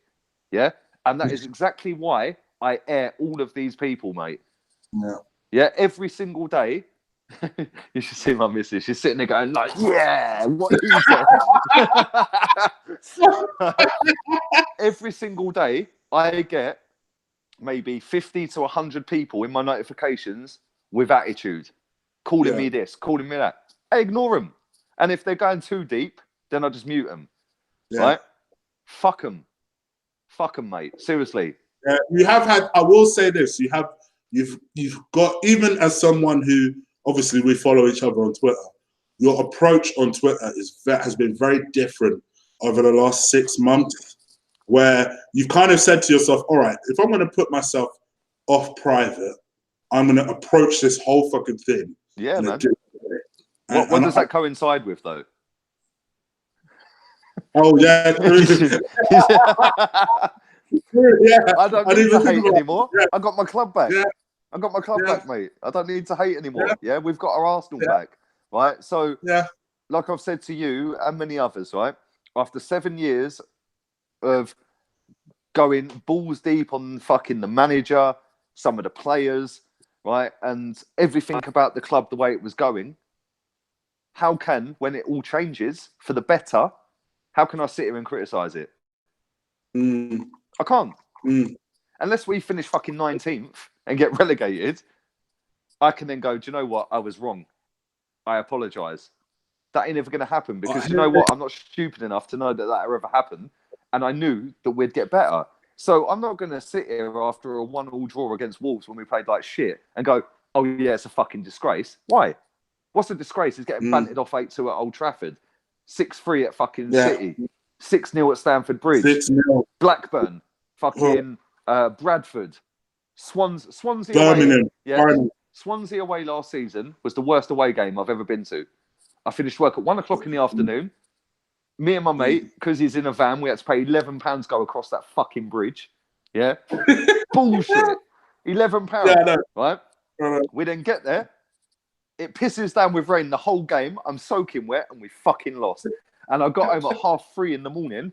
Yeah? And that is exactly why I air all of these people, mate. Yeah. Yeah, every single day. You should see my missus. She's sitting there going like, yeah, what he said. Every single day, I get maybe 50 to 100 people in my notifications with attitude, calling me this, calling me that. I ignore them. And if they're going too deep, then I just mute them. Right? Fuck them. Fuck them, mate. Seriously. You have had, I will say this, you've got, even as someone who, obviously we follow each other on Twitter, your approach on Twitter has been very different over the last 6 months, where you've kind of said to yourself, all right, if I'm going to put myself off private, I'm going to approach this whole fucking thing. Yeah, man. What does that coincide with, though? Oh, yeah. I don't need to hate anymore. Yeah. I got my club back. Yeah. I got my club back, mate. I don't need to hate anymore. Yeah, we've got our Arsenal back, right? So, like I've said to you and many others, right? After 7 years of going balls deep on fucking the manager, some of the players, right, and everything about the club the way it was going, how can, when it all changes for the better, how can I sit here and criticise it? I can't. Unless we finish fucking 19th and get relegated, I can then go, do you know what? I was wrong. I apologise. That ain't ever going to happen because you know what? I'm not stupid enough to know that ever happened. And I knew that we'd get better. So I'm not going to sit here after a 1-1 draw against Wolves when we played like shit and go, oh yeah, it's a fucking disgrace. Why? What's a disgrace? Is getting banted off 8-2 at Old Trafford, 6-3 at fucking City, 6-0 at Stamford Bridge, 6-0. Blackburn, fucking Bradford, Swansea Birmingham. away. Swansea away last season was the worst away game I've ever been to. I finished work at 1 o'clock in the afternoon. Me and my mate, because he's in a van, we had to pay £11 go across that fucking bridge. Yeah, bullshit. £11, right? We then get there. It pisses down with rain the whole game. I'm soaking wet, and we fucking lost. And I got home at 3:30 in the morning,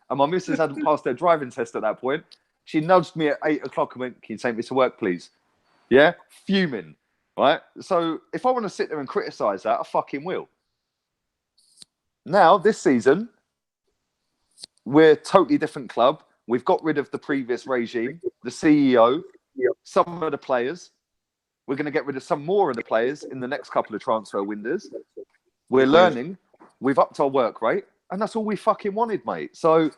and my missus hadn't passed their driving test at that point. She nudged me at 8 o'clock and went, "Can you take me to work, please?" Yeah, fuming, right? So if I want to sit there and criticise that, I fucking will. Now, this season, we're a totally different club. We've got rid of the previous regime, the CEO, some of the players. We're going to get rid of some more of the players in the next couple of transfer windows. We're learning. we've upped our work rate, and that's all we fucking wanted, mate. So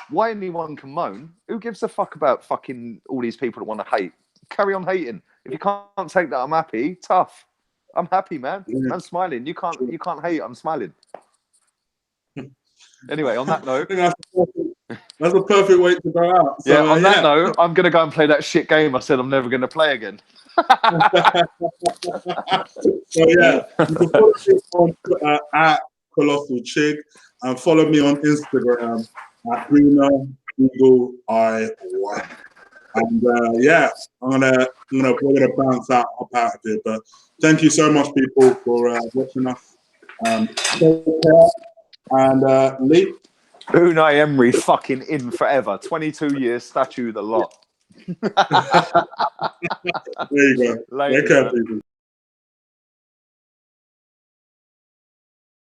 why anyone can moan? Who gives a fuck about fucking all these people that want to hate? Carry on hating. If you can't take that, I'm happy. Tough. I'm happy, man. Yeah. I'm smiling. You can't hate. I'm smiling. Anyway, on that note, I think that's a perfect way to go out. So, on that note, I'm gonna go and play that shit game I said I'm never gonna play again. So yeah, you can follow me on Twitter at Colossal Chig and follow me on Instagram at Greener Eagle Eye 1. And yeah, we're gonna bounce up out of here. But thank you so much, people, for watching us. Take care. And Lee. Unai Emery fucking in forever. 22 years, statue the lot. There you go. Later, Take care, people.